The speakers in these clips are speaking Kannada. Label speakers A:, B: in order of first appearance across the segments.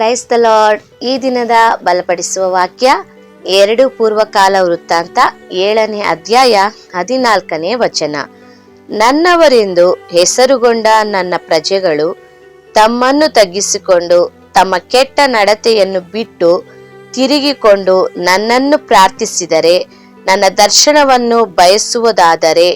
A: Price the lord. ಈ ದಿನದ ಬಲಪಡಿಸುವ ವಾಕ್ಯ 2 ಪೂರ್ವಕಾಲ ವೃತ್ತಾಂತ 7ನೇ ಅಧ್ಯಾಯ 14ನೇ ವಚನ. ನನ್ನವರೆಂದು ಹೆಸರುಗೊಂಡ ನನ್ನ ಪ್ರಜೆಗಳು ತಮ್ಮನ್ನು ತಗ್ಗಿಸಿಕೊಂಡು ತಮ್ಮ ಕೆಟ್ಟ ನಡತೆಯನ್ನು ಬಿಟ್ಟು ತಿರುಗಿಕೊಂಡು ನನ್ನನ್ನು ಪ್ರಾರ್ಥಿಸಿದರೆ, ನನ್ನ ದರ್ಶನವನ್ನು ಬಯಸುವುದಾದರೆ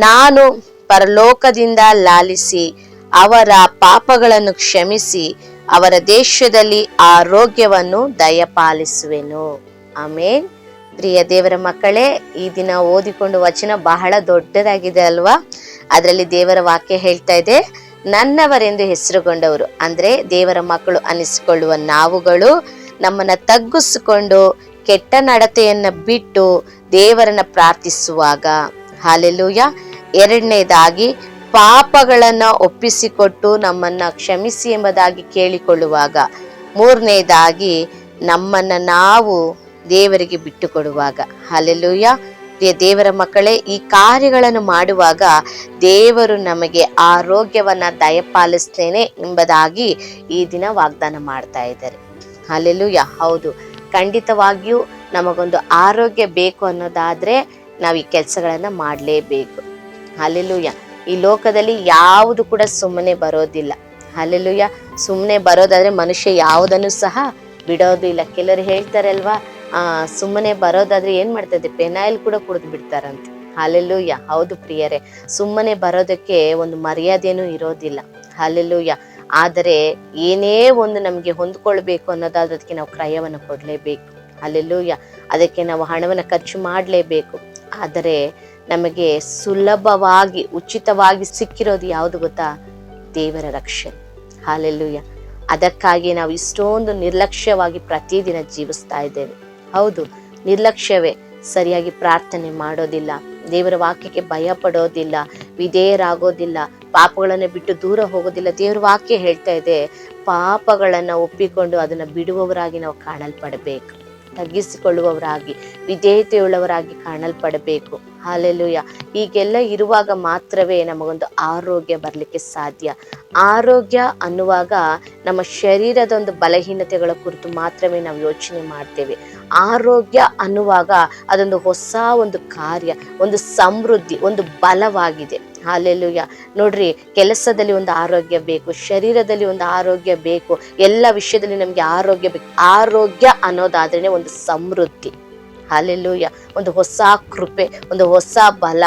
A: ನಾನು ಪರಲೋಕದಿಂದ ಲಾಲಿಸಿ ಅವರ ಪಾಪಗಳನ್ನು ಕ್ಷಮಿಸಿ ಅವರ ದೇಶದಲ್ಲಿ ಆರೋಗ್ಯವನ್ನು ದಯಪಾಲಿಸುವೆನು. ಆಮೇನ್. ಪ್ರಿಯ ದೇವರ ಮಕ್ಕಳೇ, ಈ ದಿನ ಓದಿಕೊಂಡು ವಚನ ಬಹಳ ದೊಡ್ಡದಾಗಿದೆ ಅಲ್ವಾ? ಅದರಲ್ಲಿ ದೇವರ ವಾಕ್ಯ ಹೇಳ್ತಾ ಇದೆ, ನನ್ನವರೆಂದು ಹೆಸರುಗೊಂಡವರು ಅಂದ್ರೆ ದೇವರ ಮಕ್ಕಳು ಅನಿಸಿಕೊಳ್ಳುವ ನಾವುಗಳು ನಮ್ಮನ್ನ ತಗ್ಗಿಸಿಕೊಂಡು ಕೆಟ್ಟ ನಡತೆಯನ್ನ ಬಿಟ್ಟು ದೇವರನ್ನ ಪ್ರಾರ್ಥಿಸುವಾಗ, ಹಾಲೆಲೂಯ. ಎರಡನೇದಾಗಿ ಪಾಪಗಳನ್ನ ಒಪ್ಪಿಸಿಕೊಟ್ಟು ನಮ್ಮನ್ನ ಕ್ಷಮಿಸಿ ಎಂಬುದಾಗಿ ಕೇಳಿಕೊಳ್ಳುವಾಗ, ಮೂರನೇದಾಗಿ ನಮ್ಮನ್ನ ನಾವು ದೇವರಿಗೆ ಬಿಟ್ಟು ಕೊಡುವಾಗ. ಹಾಲೆಲೂಯ. ಪ್ರಿಯ ದೇವರ ಮಕ್ಕಳೇ, ಈ ಕಾರ್ಯಗಳನ್ನು ಮಾಡುವಾಗ ದೇವರು ನಮಗೆ ಆರೋಗ್ಯವನ್ನ ದಯಪಾಲಿಸ್ತೇನೆ ಎಂಬುದಾಗಿ ಈ ದಿನ ವಾಗ್ದಾನ ಮಾಡ್ತಾ ಇದ್ದಾರೆ. ಹಾಲೆಲೂಯ. ಹೌದು, ಖಂಡಿತವಾಗಿಯೂ ನಮಗೊಂದು ಆರೋಗ್ಯ ಬೇಕು ಅನ್ನೋದಾದ್ರೆ ನಾವು ಈ ಕೆಲಸಗಳನ್ನ ಮಾಡಲೇಬೇಕು. ಹಾಲೆಲೂಯ. ಈ ಲೋಕದಲ್ಲಿ ಯಾವುದು ಕೂಡ ಸುಮ್ಮನೆ ಬರೋದಿಲ್ಲ. ಹಾಲೆಲೂಯ. ಸುಮ್ಮನೆ ಬರೋದಾದ್ರೆ ಮನುಷ್ಯ ಯಾವುದನ್ನು ಸಹ ಬಿಡೋದಿಲ್ಲ. ಕೆಲವರು ಹೇಳ್ತಾರೆ ಅಲ್ವಾ, ಸುಮ್ಮನೆ ಬರೋದಾದ್ರೆ ಏನ್ ಮಾಡ್ತದೆ, ಪೆನಾಯಿಲ್ ಕೂಡ ಕುಡಿದು ಬಿಡ್ತಾರಂತೆ. ಹಾಲೆಲೂಯ. ಹೌದು ಪ್ರಿಯರೇ, ಸುಮ್ಮನೆ ಬರೋದಕ್ಕೆ ಒಂದು ಮರ್ಯಾದೆನೂ ಇರೋದಿಲ್ಲ. ಹಾಲೆಲೂಯ. ಆದರೆ ಏನೇ ಒಂದು ನಮ್ಗೆ ಹೊಂದ್ಕೊಳ್ಬೇಕು ಅನ್ನೋದಾದ್ರೆ ಅದಕ್ಕೆ ನಾವು ಕ್ರಯವನ್ನು ಕೊಡ್ಲೇಬೇಕು. ಹಾಲೆಲೂಯ. ಅದಕ್ಕೆ ನಾವು ಹಣವನ್ನು ಖರ್ಚು ಮಾಡಲೇಬೇಕು. ಆದರೆ ನಮಗೆ ಸುಲಭವಾಗಿ ಉಚಿತವಾಗಿ ಸಿಕ್ಕಿರೋದು ಯಾವುದು ಗೊತ್ತಾ? ದೇವರ ರಕ್ಷಣೆ. ಹಾಲೆಲೂಯ. ಅದಕ್ಕಾಗಿ ನಾವು ಇಷ್ಟೊಂದು ನಿರ್ಲಕ್ಷ್ಯವಾಗಿ ಪ್ರತಿದಿನ ಜೀವಿಸ್ತಾ ಇದ್ದೇವೆ. ಹೌದು, ನಿರ್ಲಕ್ಷ್ಯವೇ. ಸರಿಯಾಗಿ ಪ್ರಾರ್ಥನೆ ಮಾಡೋದಿಲ್ಲ, ದೇವರ ವಾಕ್ಯಕ್ಕೆ ಭಯ ಪಡೋದಿಲ್ಲ, ವಿಧೇಯರಾಗೋದಿಲ್ಲ, ಪಾಪಗಳನ್ನು ಬಿಟ್ಟು ದೂರ ಹೋಗೋದಿಲ್ಲ. ದೇವರ ವಾಕ್ಯ ಹೇಳ್ತಾ ಇದೆ, ಪಾಪಗಳನ್ನ ಒಪ್ಪಿಕೊಂಡು ಅದನ್ನ ಬಿಡುವವರಾಗಿ ನಾವು ಕಾಣಲ್ಪಡಬೇಕು, ತಗ್ಗಿಸಿಕೊಳ್ಳುವವರಾಗಿ ವಿಧೇಯತೆಯುಳ್ಳವರಾಗಿ ಕಾಣಲ್ಪಡಬೇಕು. ಹಾಲೆಲೂಯ. ಹೀಗೆಲ್ಲ ಇರುವಾಗ ಮಾತ್ರವೇ ನಮಗೊಂದು ಆರೋಗ್ಯ ಬರಲಿಕ್ಕೆ ಸಾಧ್ಯ. ಆರೋಗ್ಯ ಅನ್ನುವಾಗ ನಮ್ಮ ಶರೀರದ ಒಂದು ಬಲಹೀನತೆಗಳ ಕುರಿತು ಮಾತ್ರವೇ ನಾವು ಯೋಚನೆ ಮಾಡ್ತೇವೆ. ಆರೋಗ್ಯ ಅನ್ನುವಾಗ ಅದೊಂದು ಹೊಸ ಒಂದು ಕಾರ್ಯ, ಒಂದು ಸಮೃದ್ಧಿ, ಒಂದು ಬಲವಾಗಿದೆ. ಹಾಲೆಲೂಯ. ನೋಡ್ರಿ, ಕೆಲಸದಲ್ಲಿ ಒಂದು ಆರೋಗ್ಯ ಬೇಕು, ಶರೀರದಲ್ಲಿ ಒಂದು ಆರೋಗ್ಯ ಬೇಕು, ಎಲ್ಲ ವಿಷಯದಲ್ಲಿ ನಮ್ಗೆ ಆರೋಗ್ಯ ಬೇಕು. ಆರೋಗ್ಯ ಅನ್ನೋದಾದ್ರೇನೆ ಒಂದು ಸಮೃದ್ಧಿ. ಹಾಲೆಲೂಯ. ಒಂದು ಹೊಸ ಕೃಪೆ, ಒಂದು ಹೊಸ ಬಲ.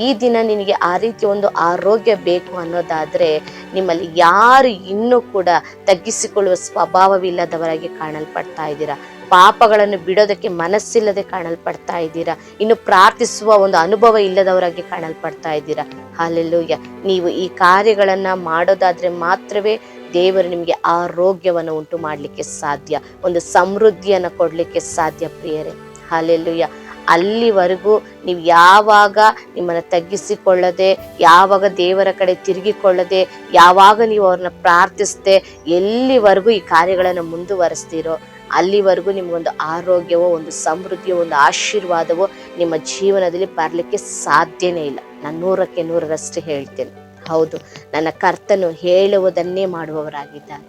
A: ಈ ದಿನ ನಿನಗೆ ಆ ರೀತಿ ಒಂದು ಆರೋಗ್ಯ ಬೇಕು ಅನ್ನೋದಾದ್ರೆ ನಿಮ್ಮಲ್ಲಿ ಯಾರು ಇನ್ನೂ ಕೂಡ ತಗ್ಗಿಸಿಕೊಳ್ಳುವ ಸ್ವಭಾವವಿಲ್ಲದವರಾಗಿ ಕಾಣಲ್ಪಡ್ತಾ ಇದ್ದೀರಾ, ಪಾಪಗಳನ್ನು ಬಿಡೋದಕ್ಕೆ ಮನಸ್ಸಿಲ್ಲದೆ ಕಾಣಲ್ಪಡ್ತಾ ಇದ್ದೀರಾ, ಇನ್ನು ಪ್ರಾರ್ಥಿಸುವ ಒಂದು ಅನುಭವ ಇಲ್ಲದವರಾಗಿ ಕಾಣಲ್ಪಡ್ತಾ ಇದ್ದೀರಾ. ಹಾಲೆಲೂಯ. ನೀವು ಈ ಕಾರ್ಯಗಳನ್ನ ಮಾಡೋದಾದ್ರೆ ಮಾತ್ರವೇ ದೇವರು ನಿಮಗೆ ಆರೋಗ್ಯವನ್ನು ಉಂಟು ಮಾಡಲಿಕ್ಕೆ ಸಾಧ್ಯ, ಒಂದು ಸಮೃದ್ಧಿಯನ್ನು ಕೊಡ್ಲಿಕ್ಕೆ ಸಾಧ್ಯ ಪ್ರಿಯರೇ. ಹಾಲೆಲೂಯ. ಅಲ್ಲಿವರೆಗೂ ನೀವು ಯಾವಾಗ ನಿಮ್ಮನ್ನ ತಗ್ಗಿಸಿಕೊಳ್ಳದೆ, ಯಾವಾಗ ದೇವರ ಕಡೆ ತಿರುಗಿಕೊಳ್ಳದೆ, ಯಾವಾಗ ನೀವು ಅವ್ರನ್ನ ಪ್ರಾರ್ಥಿಸದೆ, ಎಲ್ಲಿವರೆಗೂ ಈ ಕಾರ್ಯಗಳನ್ನು ಮುಂದುವರಿಸ್ತೀರೋ ಅಲ್ಲಿವರೆಗೂ ನಿಮ್ಗೊಂದು ಆರೋಗ್ಯವೋ, ಒಂದು ಸಮೃದ್ಧಿಯೋ, ಒಂದು ಆಶೀರ್ವಾದವೋ ನಿಮ್ಮ ಜೀವನದಲ್ಲಿ ಬರಲಿಕ್ಕೆ ಸಾಧ್ಯನೇ ಇಲ್ಲ. ನಾನು 100ಕ್ಕೆ 100ರಷ್ಟು ಹೇಳ್ತೇನೆ. ಹೌದು, ನನ್ನ ಕರ್ತನು ಹೇಳುವುದನ್ನೇ ಮಾಡುವವರಾಗಿದ್ದಾರೆ,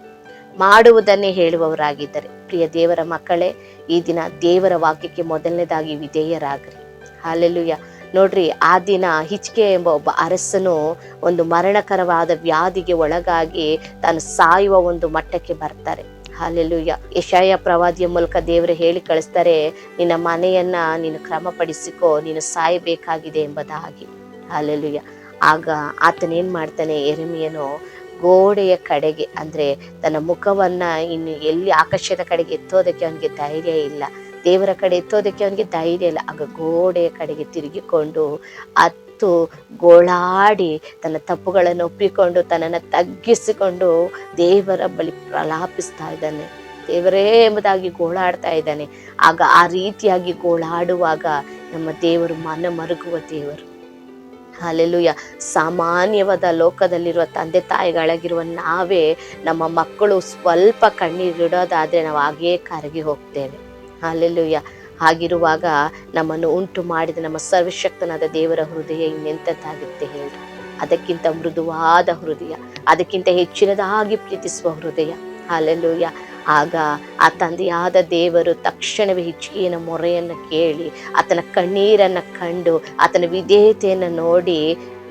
A: ಮಾಡುವುದನ್ನೇ ಹೇಳುವವರಾಗಿದ್ದಾರೆ. ಪ್ರಿಯ ದೇವರ ಮಕ್ಕಳೇ, ಈ ದಿನ ದೇವರ ವಾಕ್ಯಕ್ಕೆ ಮೊದಲನೇದಾಗಿ ವಿಧೇಯರಾಗ್ರಿ. ಹಾಲೆಲೂಯ. ನೋಡ್ರಿ, ಆ ದಿನ ಹಿಜ್ಕೀಯ ಎಂಬ ಒಬ್ಬ ಅರಸನು ಒಂದು ಮರಣಕರವಾದ ವ್ಯಾಧಿಗೆ ಒಳಗಾಗಿ ತಾನು ಸಾಯುವ ಒಂದು ಮಟ್ಟಕ್ಕೆ ಬರ್ತಾರೆ. ಹಾಲೆಲೂಯ. ಯೆಶಾಯ ಪ್ರವಾದಿಯ ಮೂಲಕ ದೇವರು ಹೇಳಿ ಕಳಿಸ್ತಾರೆ, ನಿನ್ನ ಮನೆಯನ್ನ ನೀನು ಕ್ರಮಪಡಿಸಿಕೋ, ನೀನು ಸಾಯಬೇಕಾಗಿದೆ ಎಂಬುದಾಗಿ. ಹಾಲೆಲೂಯ. ಆಗ ಆತನೇನ್ ಮಾಡ್ತಾನೆ, ಯೆರೆಮೀಯನು ಗೋಡೆಯ ಕಡೆಗೆ ಅಂದ್ರೆ ತನ್ನ ಮುಖವನ್ನ ಇನ್ನು ಎಲ್ಲಿ ಆಕಾಶದ ಕಡೆಗೆ ಎತ್ತೋದಕ್ಕೆ ಅವನಿಗೆ ಧೈರ್ಯ ಇಲ್ಲ, ದೇವರ ಕಡೆ ಎತ್ತೋದಕ್ಕೆ ಅವನಿಗೆ ಧೈರ್ಯ ಇಲ್ಲ. ಆಗ ಗೋಡೆಯ ಕಡೆಗೆ ತಿರುಗಿಕೊಂಡು ಅತ್ತು ಗೋಳಾಡಿ ತನ್ನ ತಪ್ಪುಗಳನ್ನು ಒಪ್ಪಿಕೊಂಡು ತನ್ನನ್ನು ತಗ್ಗಿಸಿಕೊಂಡು ದೇವರ ಬಳಿ ಪ್ರಲಾಪಿಸ್ತಾ ಇದ್ದಾನೆ. ದೇವರೇ ಎಂಬುದಾಗಿ ಗೋಳಾಡ್ತಾ ಇದ್ದಾನೆ. ಆಗ ಆ ರೀತಿಯಾಗಿ ಗೋಳಾಡುವಾಗ ನಮ್ಮ ದೇವರು ಮನ ಮರುಗುವ ದೇವರು. ಹಾಲೆಲೂಯ. ಸಾಮಾನ್ಯವಾದ ಲೋಕದಲ್ಲಿರುವ ತಂದೆ ತಾಯಿಗಳಾಗಿರುವ ನಾವೇ ನಮ್ಮ ಮಕ್ಕಳು ಸ್ವಲ್ಪ ಕಣ್ಣೀರಿಡೋದಾದ್ರೆ ನಾವು ಹಾಗೇ ಕರಗಿ ಹೋಗ್ತೇವೆ. ಹಾಲೆಲೂಯ. ಹಾಗಿರುವಾಗ ನಮ್ಮನ್ನು ಉಂಟು ಮಾಡಿದ ನಮ್ಮ ಸರ್ವಶಕ್ತನಾದ ದೇವರ ಹೃದಯ ಇನ್ನೆಂಥದ್ದಾಗುತ್ತೆ ಹೇಳಿ? ಅದಕ್ಕಿಂತ ಮೃದುವಾದ ಹೃದಯ, ಅದಕ್ಕಿಂತ ಹೆಚ್ಚಿನದಾಗಿ ಪ್ರೀತಿಸುವ ಹೃದಯ. ಹಾಲೆಲೂಯ. ಆಗ ಆ ತಂದೆಯಾದ ದೇವರು ತಕ್ಷಣವೇ ಹಿಜ್ಕೀಯನ ಮೊರೆಯನ್ನು ಕೇಳಿ ಆತನ ಕಣ್ಣೀರನ್ನು ಕಂಡು ಆತನ ವಿಧೇಯತೆಯನ್ನು ನೋಡಿ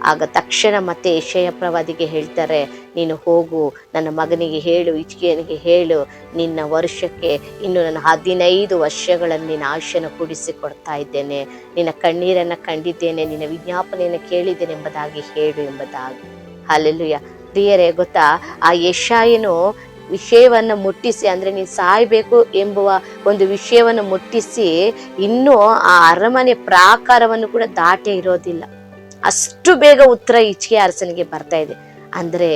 A: ಆಗ ತಕ್ಷಣ ಮತ್ತೆ ಯೆಶಾಯ ಪ್ರವಾದಿಗೆ ಹೇಳ್ತಾರೆ, ನೀನು ಹೋಗು, ನನ್ನ ಮಗನಿಗೆ ಹೇಳು, ಹಿಜ್ಕೀಯನಿಗೆ ಹೇಳು, ನಿನ್ನ ವರ್ಷಕ್ಕೆ ಇನ್ನು ನಾನು 15 ವರ್ಷಗಳನ್ನು ನಿನ್ನ ಆಯುಷ್ಯನ ಕೂಡಿಸಿ ಕೊಡ್ತಾ ಇದ್ದೇನೆ, ನಿನ್ನ ಕಣ್ಣೀರನ್ನು ಕಂಡಿದ್ದೇನೆ, ನಿನ್ನ ವಿಜ್ಞಾಪನೆಯನ್ನು ಕೇಳಿದ್ದೇನೆ ಎಂಬುದಾಗಿ ಹೇಳು ಎಂಬುದಾಗಿ. ಹಲ್ಲೆಲೂಯಾ. ಪ್ರಿಯರೇ, ಗೊತ್ತಾ, ಆ ಯೆಶಾಯನು ವಿಷಯವನ್ನು ಮುಟ್ಟಿಸಿ, ಅಂದ್ರೆ ನೀನು ಸಾಯ್ಬೇಕು ಎಂಬುವ ಒಂದು ವಿಷಯವನ್ನು ಮುಟ್ಟಿಸಿ ಇನ್ನೂ ಆ ಅರಮನೆ ಪ್ರಾಕಾರವನ್ನು ಕೂಡ ದಾಟೇ ಇರೋದಿಲ್ಲ. ಅಷ್ಟು ಬೇಗ ಉತ್ತರ ಹಿಜ್ಕೀಯ ಅರಸನಿಗೆ ಬರ್ತಾ ಇದೆ. ಅಂದ್ರೆ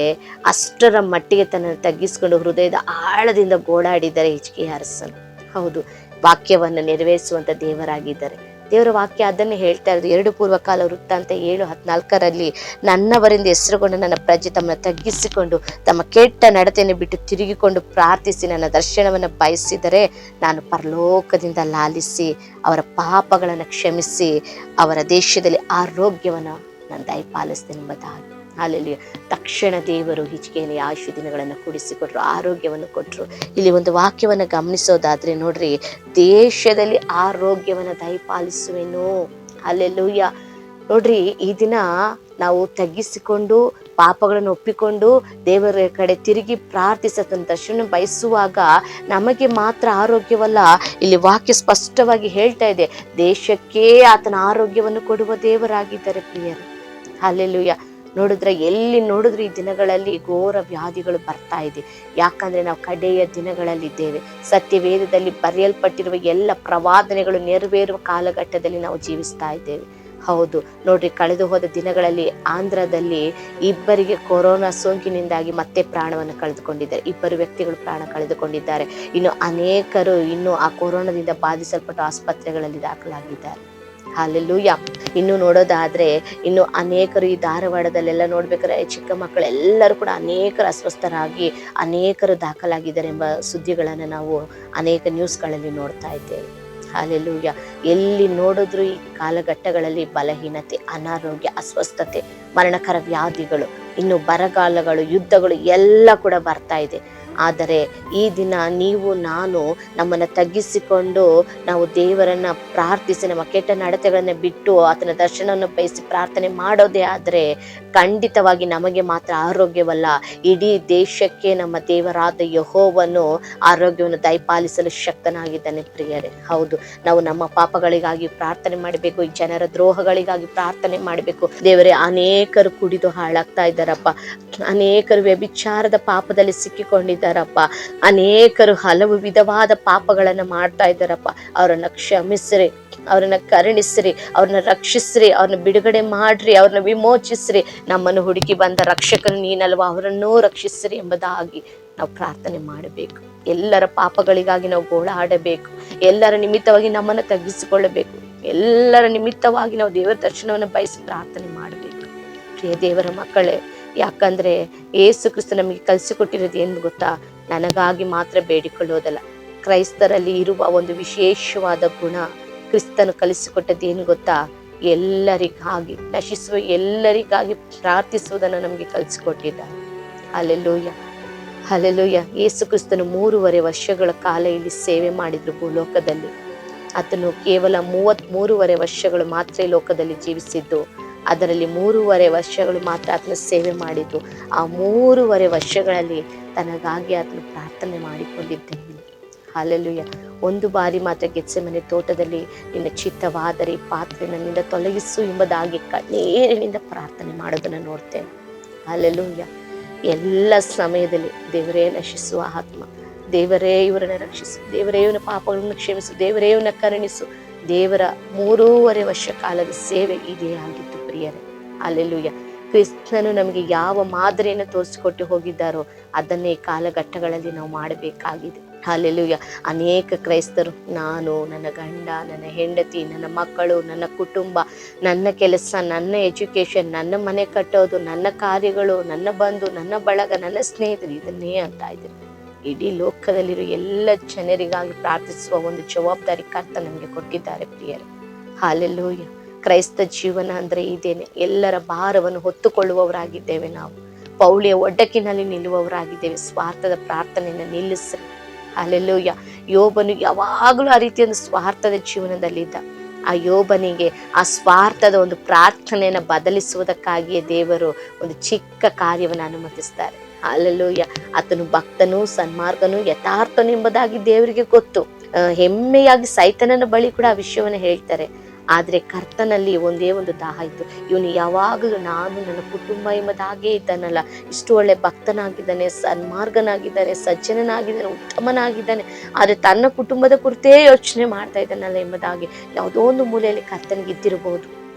A: ಅಷ್ಟರ ಮಟ್ಟಿಗೆ ತನ್ನನ್ನು ತಗ್ಗಿಸ್ಕೊಂಡು ಹೃದಯದ ಆಳದಿಂದ ಗೋಳಾಡಿದ್ದಾರೆ ಹಿಜ್ಕೀಯ ಅರಸನು. ಹೌದು, ವಾಕ್ಯವನ್ನು ನೆರವೇರಿಸುವಂತ ದೇವರಾಗಿದ್ದಾರೆ. ದೇವರ ವಾಕ್ಯ ಅದನ್ನೇ ಹೇಳ್ತಾ ಇರೋದು. 2 ಪೂರ್ವಕಾಲ ವೃತ್ತಾಂತ 7:14 ನನ್ನವರಿಂದ ಹೆಸರುಗೊಂಡು ನನ್ನ ಪ್ರಜೆ ತಮ್ಮನ್ನು ತಗ್ಗಿಸಿಕೊಂಡು ತಮ್ಮ ಕೆಟ್ಟ ನಡತೆಯನ್ನು ಬಿಟ್ಟು ತಿರುಗಿಕೊಂಡು ಪ್ರಾರ್ಥಿಸಿ ನನ್ನ ದರ್ಶನವನ್ನು ಬಯಸಿದರೆ ನಾನು ಪರಲೋಕದಿಂದ ಲಾಲಿಸಿ ಅವರ ಪಾಪಗಳನ್ನು ಕ್ಷಮಿಸಿ ಅವರ ದೇಶದಲ್ಲಿ ಆರೋಗ್ಯವನ್ನು ನಾನು ದಯಪಾಲಿಸ್ತೇನೆ ಎಂಬುದಾಗಿ. ಹಲ್ಲೆಲೂಯಾ. ತಕ್ಷಣ ದೇವರು ಹಿಜ್ಕೀಯನಿಗೆ ಆಯುಷ್ಯ ದಿನಗಳನ್ನು ಕೂಡಿಸಿಕೊಟ್ರು, ಆರೋಗ್ಯವನ್ನು ಕೊಟ್ಟರು. ಇಲ್ಲಿ ಒಂದು ವಾಕ್ಯವನ್ನು ಗಮನಿಸೋದಾದ್ರೆ ನೋಡ್ರಿ, ದೇಶದಲ್ಲಿ ಆರೋಗ್ಯವನ್ನು ದಯಪಾಲಿಸುವೆನು. ಹಲ್ಲೆಲೂಯಾ. ನೋಡ್ರಿ, ಈ ದಿನ ನಾವು ತಗ್ಗಿಸಿಕೊಂಡು ಪಾಪಗಳನ್ನು ಒಪ್ಪಿಕೊಂಡು ದೇವರ ಕಡೆ ತಿರುಗಿ ಪ್ರಾರ್ಥಿಸತನ ದರ್ಶನ ಬಯಸುವಾಗ ನಮಗೆ ಮಾತ್ರ ಆರೋಗ್ಯವಲ್ಲ, ಇಲ್ಲಿ ವಾಕ್ಯ ಸ್ಪಷ್ಟವಾಗಿ ಹೇಳ್ತಾ ಇದೆ, ದೇಶಕ್ಕೆ ಆತನ ಆರೋಗ್ಯವನ್ನು ಕೊಡುವ ದೇವರಾಗಿದ್ದಾರೆ ಪ್ರಿಯರು. ಹಲ್ಲೆಲೂಯಾ. ನೋಡಿದ್ರೆ ಎಲ್ಲಿ ನೋಡಿದ್ರೆ ಈ ದಿನಗಳಲ್ಲಿ ಘೋರ ವ್ಯಾಧಿಗಳು ಬರ್ತಾ ಇದೆ. ಯಾಕಂದ್ರೆ ನಾವು ಕಡೆಯ ದಿನಗಳಲ್ಲಿದ್ದೇವೆ. ಸತ್ಯವೇದದಲ್ಲಿ ಬರೆಯಲ್ಪಟ್ಟಿರುವ ಎಲ್ಲ ಪ್ರವಾದನೆಗಳು ನೆರವೇರುವ ಕಾಲಘಟ್ಟದಲ್ಲಿ ನಾವು ಜೀವಿಸ್ತಾ ಇದ್ದೇವೆ. ಹೌದು ನೋಡ್ರಿ, ಕಳೆದು ಹೋದ ದಿನಗಳಲ್ಲಿ ಆಂಧ್ರದಲ್ಲಿ 2 ಕೊರೋನಾ ಸೋಂಕಿನಿಂದಾಗಿ ಮತ್ತೆ ಪ್ರಾಣವನ್ನು ಕಳೆದುಕೊಂಡಿದ್ದಾರೆ. 2 ವ್ಯಕ್ತಿಗಳು ಪ್ರಾಣ ಕಳೆದುಕೊಂಡಿದ್ದಾರೆ. ಇನ್ನು ಅನೇಕರು ಇನ್ನು ಆ ಕೊರೋನಾದಿಂದ ಬಾಧಿಸಲ್ಪಟ್ಟು ಆಸ್ಪತ್ರೆಗಳಲ್ಲಿ ದಾಖಲಾಗಿದ್ದಾರೆ. ಹಲ್ಲೆಲೂಯಾ. ಇನ್ನು ನೋಡೋದಾದ್ರೆ ಇನ್ನು ಅನೇಕರು ಈ ಧಾರವಾಡದಲ್ಲೆಲ್ಲ ನೋಡ್ಬೇಕಾದ್ರೆ ಚಿಕ್ಕ ಮಕ್ಕಳೆಲ್ಲರೂ ಕೂಡ ಅನೇಕರು ಅಸ್ವಸ್ಥರಾಗಿ ಅನೇಕರು ದಾಖಲಾಗಿದ್ದಾರೆ ಎಂಬ ಸುದ್ದಿಗಳನ್ನು ನಾವು ಅನೇಕ ನ್ಯೂಸ್ಗಳಲ್ಲಿ ನೋಡ್ತಾ ಇದ್ದೇವೆ. ಹಲ್ಲೆಲೂಯಾ. ಎಲ್ಲಿ ನೋಡಿದ್ರು ಈ ಕಾಲಘಟ್ಟಗಳಲ್ಲಿ ಬಲಹೀನತೆ, ಅನಾರೋಗ್ಯ, ಅಸ್ವಸ್ಥತೆ, ಮರಣಕರ ವ್ಯಾಧಿಗಳು, ಇನ್ನು ಬರಗಾಲಗಳು, ಯುದ್ಧಗಳು ಎಲ್ಲ ಕೂಡ ಬರ್ತಾ ಇದೆ. ಆದರೆ ಈ ದಿನ ನೀವು ನಾನು ನಮ್ಮನ್ನು ತಗ್ಗಿಸಿಕೊಂಡು ನಾವು ದೇವರನ್ನ ಪ್ರಾರ್ಥಿಸಿ ನಮ್ಮ ಕೆಟ್ಟ ನಡತೆಗಳನ್ನ ಬಿಟ್ಟು ಆತನ ದರ್ಶನವನ್ನು ಬಯಸಿ ಪ್ರಾರ್ಥನೆ ಮಾಡೋದೇ ಆದರೆ ಖಂಡಿತವಾಗಿ ನಮಗೆ ಮಾತ್ರ ಆರೋಗ್ಯವಲ್ಲ, ಇಡೀ ದೇಶಕ್ಕೆ ನಮ್ಮ ದೇವರಾದ ಯೆಹೋವನು ಆರೋಗ್ಯವನ್ನು ದಯಪಾಲಿಸಲು ಶಕ್ತನಾಗಿದ್ದಾನೆ ಪ್ರಿಯರೇ. ಹೌದು, ನಾವು ನಮ್ಮ ಪಾಪಗಳಿಗಾಗಿ ಪ್ರಾರ್ಥನೆ ಮಾಡಬೇಕು, ಈ ಜನರ ದ್ರೋಹಗಳಿಗಾಗಿ ಪ್ರಾರ್ಥನೆ ಮಾಡಬೇಕು. ದೇವರೇ, ಅನೇಕರು ಕುಡಿದು ಹಾಳಾಗ್ತಾ ಇದ್ದಾರಪ್ಪ, ಅನೇಕರು ವ್ಯಭಿಚಾರದ ಪಾಪದಲ್ಲಿ ಸಿಕ್ಕಿಕೊಂಡಿದ್ದಾರಪ್ಪ, ಅನೇಕರು ಹಲವು ವಿಧವಾದ ಪಾಪಗಳನ್ನ ಮಾಡ್ತಾ ಇದ್ದಾರಪ್ಪ. ಅವರನ್ನ ಕ್ಷಮಿಸ್ರಿ, ಅವ್ರನ್ನ ಕರುಣಿಸ್ರಿ, ಅವ್ರನ್ನ ರಕ್ಷಿಸ್ರಿ, ಅವ್ರನ್ನ ಬಿಡುಗಡೆ ಮಾಡ್ರಿ, ಅವ್ರನ್ನ ವಿಮೋಚಿಸ್ರಿ. ನಮ್ಮನ್ನು ಹುಡುಕಿ ಬಂದ ರಕ್ಷಕನು ನೀನಲ್ವಾ, ಅವರನ್ನೂ ರಕ್ಷಿಸ್ರಿ ಎಂಬುದಾಗಿ ನಾವು ಪ್ರಾರ್ಥನೆ ಮಾಡಬೇಕು. ಎಲ್ಲರ ಪಾಪಗಳಿಗಾಗಿ ನಾವು ಗೋಳಾಡಬೇಕು. ಎಲ್ಲರ ನಿಮಿತ್ತವಾಗಿ ನಮ್ಮನ್ನು ತಗ್ಗಿಸಿಕೊಳ್ಳಬೇಕು. ಎಲ್ಲರ ನಿಮಿತ್ತವಾಗಿ ನಾವು ದೇವರ ದರ್ಶನವನ್ನು ಬಯಸಿ ಪ್ರಾರ್ಥನೆ ಮಾಡಬೇಕು. ಪ್ರಿಯ ದೇವರ ಮಕ್ಕಳೇ, ಯಾಕಂದ್ರೆ ಯೇಸು ಕ್ರಿಸ್ತ ನಮಗೆ ಕಲಿಸಿಕೊಟ್ಟಿರೋದು ಏನು ಗೊತ್ತಾ? ನನಗಾಗಿ ಮಾತ್ರ ಬೇಡಿಕೊಳ್ಳೋದಲ್ಲ. ಕ್ರೈಸ್ತರಲ್ಲಿ ಇರುವ ಒಂದು ವಿಶೇಷವಾದ ಗುಣ, ಕ್ರಿಸ್ತನು ಕಲಿಸಿಕೊಟ್ಟದ್ದೇನು ಗೊತ್ತಾ? ಎಲ್ಲರಿಗಾಗಿ, ನಶಿಸುವ ಎಲ್ಲರಿಗಾಗಿ ಪ್ರಾರ್ಥಿಸುವುದನ್ನು ನಮಗೆ ಕಲಿಸಿಕೊಟ್ಟಿದ್ದಾರೆ. Hallelujah, hallelujah. ಯೇಸು ಕ್ರಿಸ್ತನು 3.5 ವರ್ಷಗಳ ಕಾಲ ಇಲ್ಲಿ ಸೇವೆ ಮಾಡಿದ್ರು ಭೂಲೋಕದಲ್ಲಿ. ಆತನು ಕೇವಲ 33.5 ವರ್ಷಗಳು ಮಾತ್ರ ಈ ಲೋಕದಲ್ಲಿ ಜೀವಿಸಿದ್ದು. ಅದರಲ್ಲಿ 3.5 ವರ್ಷಗಳು ಮಾತ್ರ ಆತನ ಸೇವೆ ಮಾಡಿದ್ದು. ಆ 3.5 ವರ್ಷಗಳಲ್ಲಿ ತನಗಾಗಿ ಆತನು ಪ್ರಾರ್ಥನೆ ಮಾಡಿಕೊಂಡಿದ್ದೇನೆ. ಹಲ್ಲೆಲೂಯಾ. ಒಂದು ಬಾರಿ ಮಾತ್ರ ಗೆತ್ಸೆಮನೆ ತೋಟದಲ್ಲಿ ನಿನ್ನ ಚಿತ್ತವಾದರೆ ಈ ಪಾತ್ರೆ ನನ್ನಿಂದ ತೊಲಗಿಸು ಎಂಬುದಾಗಿ ಕಣ್ಣೀರಿನಿಂದ ಪ್ರಾರ್ಥನೆ ಮಾಡೋದನ್ನು ನೋಡ್ತೇನೆ. ಹಲ್ಲೆಲೂಯಾ. ಎಲ್ಲ ಸಮಯದಲ್ಲಿ ದೇವರೇ ನಶಿಸುವ ಆತ್ಮ, ದೇವರೇ ಇವರನ್ನು ರಕ್ಷಿಸು, ದೇವರೇ ಇವನ ಪಾಪಗಳನ್ನು ಕ್ಷಮಿಸು, ದೇವರೇ ಇವನ ಕರುಣಿಸು. ದೇವರ 3.5 ವರ್ಷ ಕಾಲದ ಸೇವೆ ಇದೇ ಆಗಿತ್ತು ಪ್ರಿಯರೇ. ಹಲ್ಲೆಲೂಯಾ. ಕ್ರಿಸ್ತನು ನಮಗೆ ಯಾವ ಮಾದರಿಯನ್ನು ತೋರಿಸಿಕೊಟ್ಟು ಹೋಗಿದ್ದಾರೋ ಅದನ್ನೇ ಕಾಲಘಟ್ಟಗಳಲ್ಲಿ ನಾವು ಮಾಡಬೇಕಾಗಿದೆ. ಹಲ್ಲೆಲೂಯಾ. ಅನೇಕ ಕ್ರೈಸ್ತರು ನಾನು, ನನ್ನ ಗಂಡ, ನನ್ನ ಹೆಂಡತಿ, ನನ್ನ ಮಕ್ಕಳು, ನನ್ನ ಕುಟುಂಬ, ನನ್ನ ಕೆಲಸ, ನನ್ನ ಎಜುಕೇಶನ್, ನನ್ನ ಮನೆ ಕಟ್ಟೋದು, ನನ್ನ ಕಾರ್ಯಗಳು, ನನ್ನ ಬಂಧು, ನನ್ನ ಬಳಗ, ನನ್ನ ಸ್ನೇಹಿತರು, ಇದನ್ನೇ ಅಂತ ಇದ್ದಾರೆ. ಇಡೀ ಲೋಕದಲ್ಲಿರೋ ಎಲ್ಲ ಜನರಿಗಾಗಿ ಪ್ರಾರ್ಥಿಸುವ ಒಂದು ಜವಾಬ್ದಾರಿ ಕರ್ತ ನಮಗೆ ಕೊಟ್ಟಿದ್ದಾರೆ ಪ್ರಿಯರೇ. ಹಲ್ಲೆಲೂಯಾ. ಕ್ರೈಸ್ತ ಜೀವನ ಅಂದ್ರೆ ಇದೇನೆ. ಎಲ್ಲರ ಭಾರವನ್ನು ಹೊತ್ತುಕೊಳ್ಳುವವರಾಗಿದ್ದೇವೆ ನಾವು. ಪೌಳಿಯ ಒಡ್ಡಕಿನಲ್ಲಿ ನಿಲ್ಲುವವರಾಗಿದ್ದೇವೆ. ಸ್ವಾರ್ಥದ ಪ್ರಾರ್ಥನೆಯನ್ನು ನಿಲ್ಲಿಸ್ರಿ. ಅಲ್ಲೆಲ್ಲೂಯ್ಯ. ಯೋಬನು ಯಾವಾಗಲೂ ಆ ರೀತಿಯ ಒಂದು ಸ್ವಾರ್ಥದ ಜೀವನದಲ್ಲಿದ್ದ. ಆ ಯೋಬನಿಗೆ ಆ ಸ್ವಾರ್ಥದ ಒಂದು ಪ್ರಾರ್ಥನೆಯನ್ನು ಬದಲಿಸುವುದಕ್ಕಾಗಿಯೇ ದೇವರು ಒಂದು ಚಿಕ್ಕ ಕಾರ್ಯವನ್ನು ಅನುಮತಿಸ್ತಾರೆ. ಅಲ್ಲೆಲ್ಲೂಯ್ಯ. ಆತನು ಭಕ್ತನು, ಸನ್ಮಾರ್ಗನು, ಯಥಾರ್ಥನು ಎಂಬುದಾಗಿ ದೇವರಿಗೆ ಗೊತ್ತು. ಹೆಮ್ಮೆಯಾಗಿ ಸೈತನನ ಬಳಿ ಕೂಡ ಆ ವಿಷಯವನ್ನು ಹೇಳ್ತಾರೆ. ಆದ್ರೆ ಕರ್ತನಲ್ಲಿ ಒಂದೇ ಒಂದು ದಾಹ ಇತ್ತು. ಇವನು ಯಾವಾಗಲೂ ನಾನು ನನ್ನ ಕುಟುಂಬ ಎಂಬುದಾಗೇ ಇದ್ದಾನಲ್ಲ, ಇಷ್ಟು ಒಳ್ಳೆ ಭಕ್ತನಾಗಿದ್ದಾನೆ, ಸನ್ಮಾರ್ಗನಾಗಿದ್ದಾನೆ, ಸಜ್ಜನನಾಗಿದ್ದಾನೆ, ಉತ್ತಮನಾಗಿದ್ದಾನೆ, ಆದ್ರೆ ತನ್ನ ಕುಟುಂಬದ ಕುರಿತೇ ಯೋಚನೆ ಮಾಡ್ತಾ ಇದ್ದಾನಲ್ಲ ಎಂಬುದಾಗಿ ಯಾವುದೋ ಒಂದು ಮೂಲೆಯಲ್ಲಿ ಕರ್ತನಿಗೆ ಇದ್ದಿರಬಹುದು.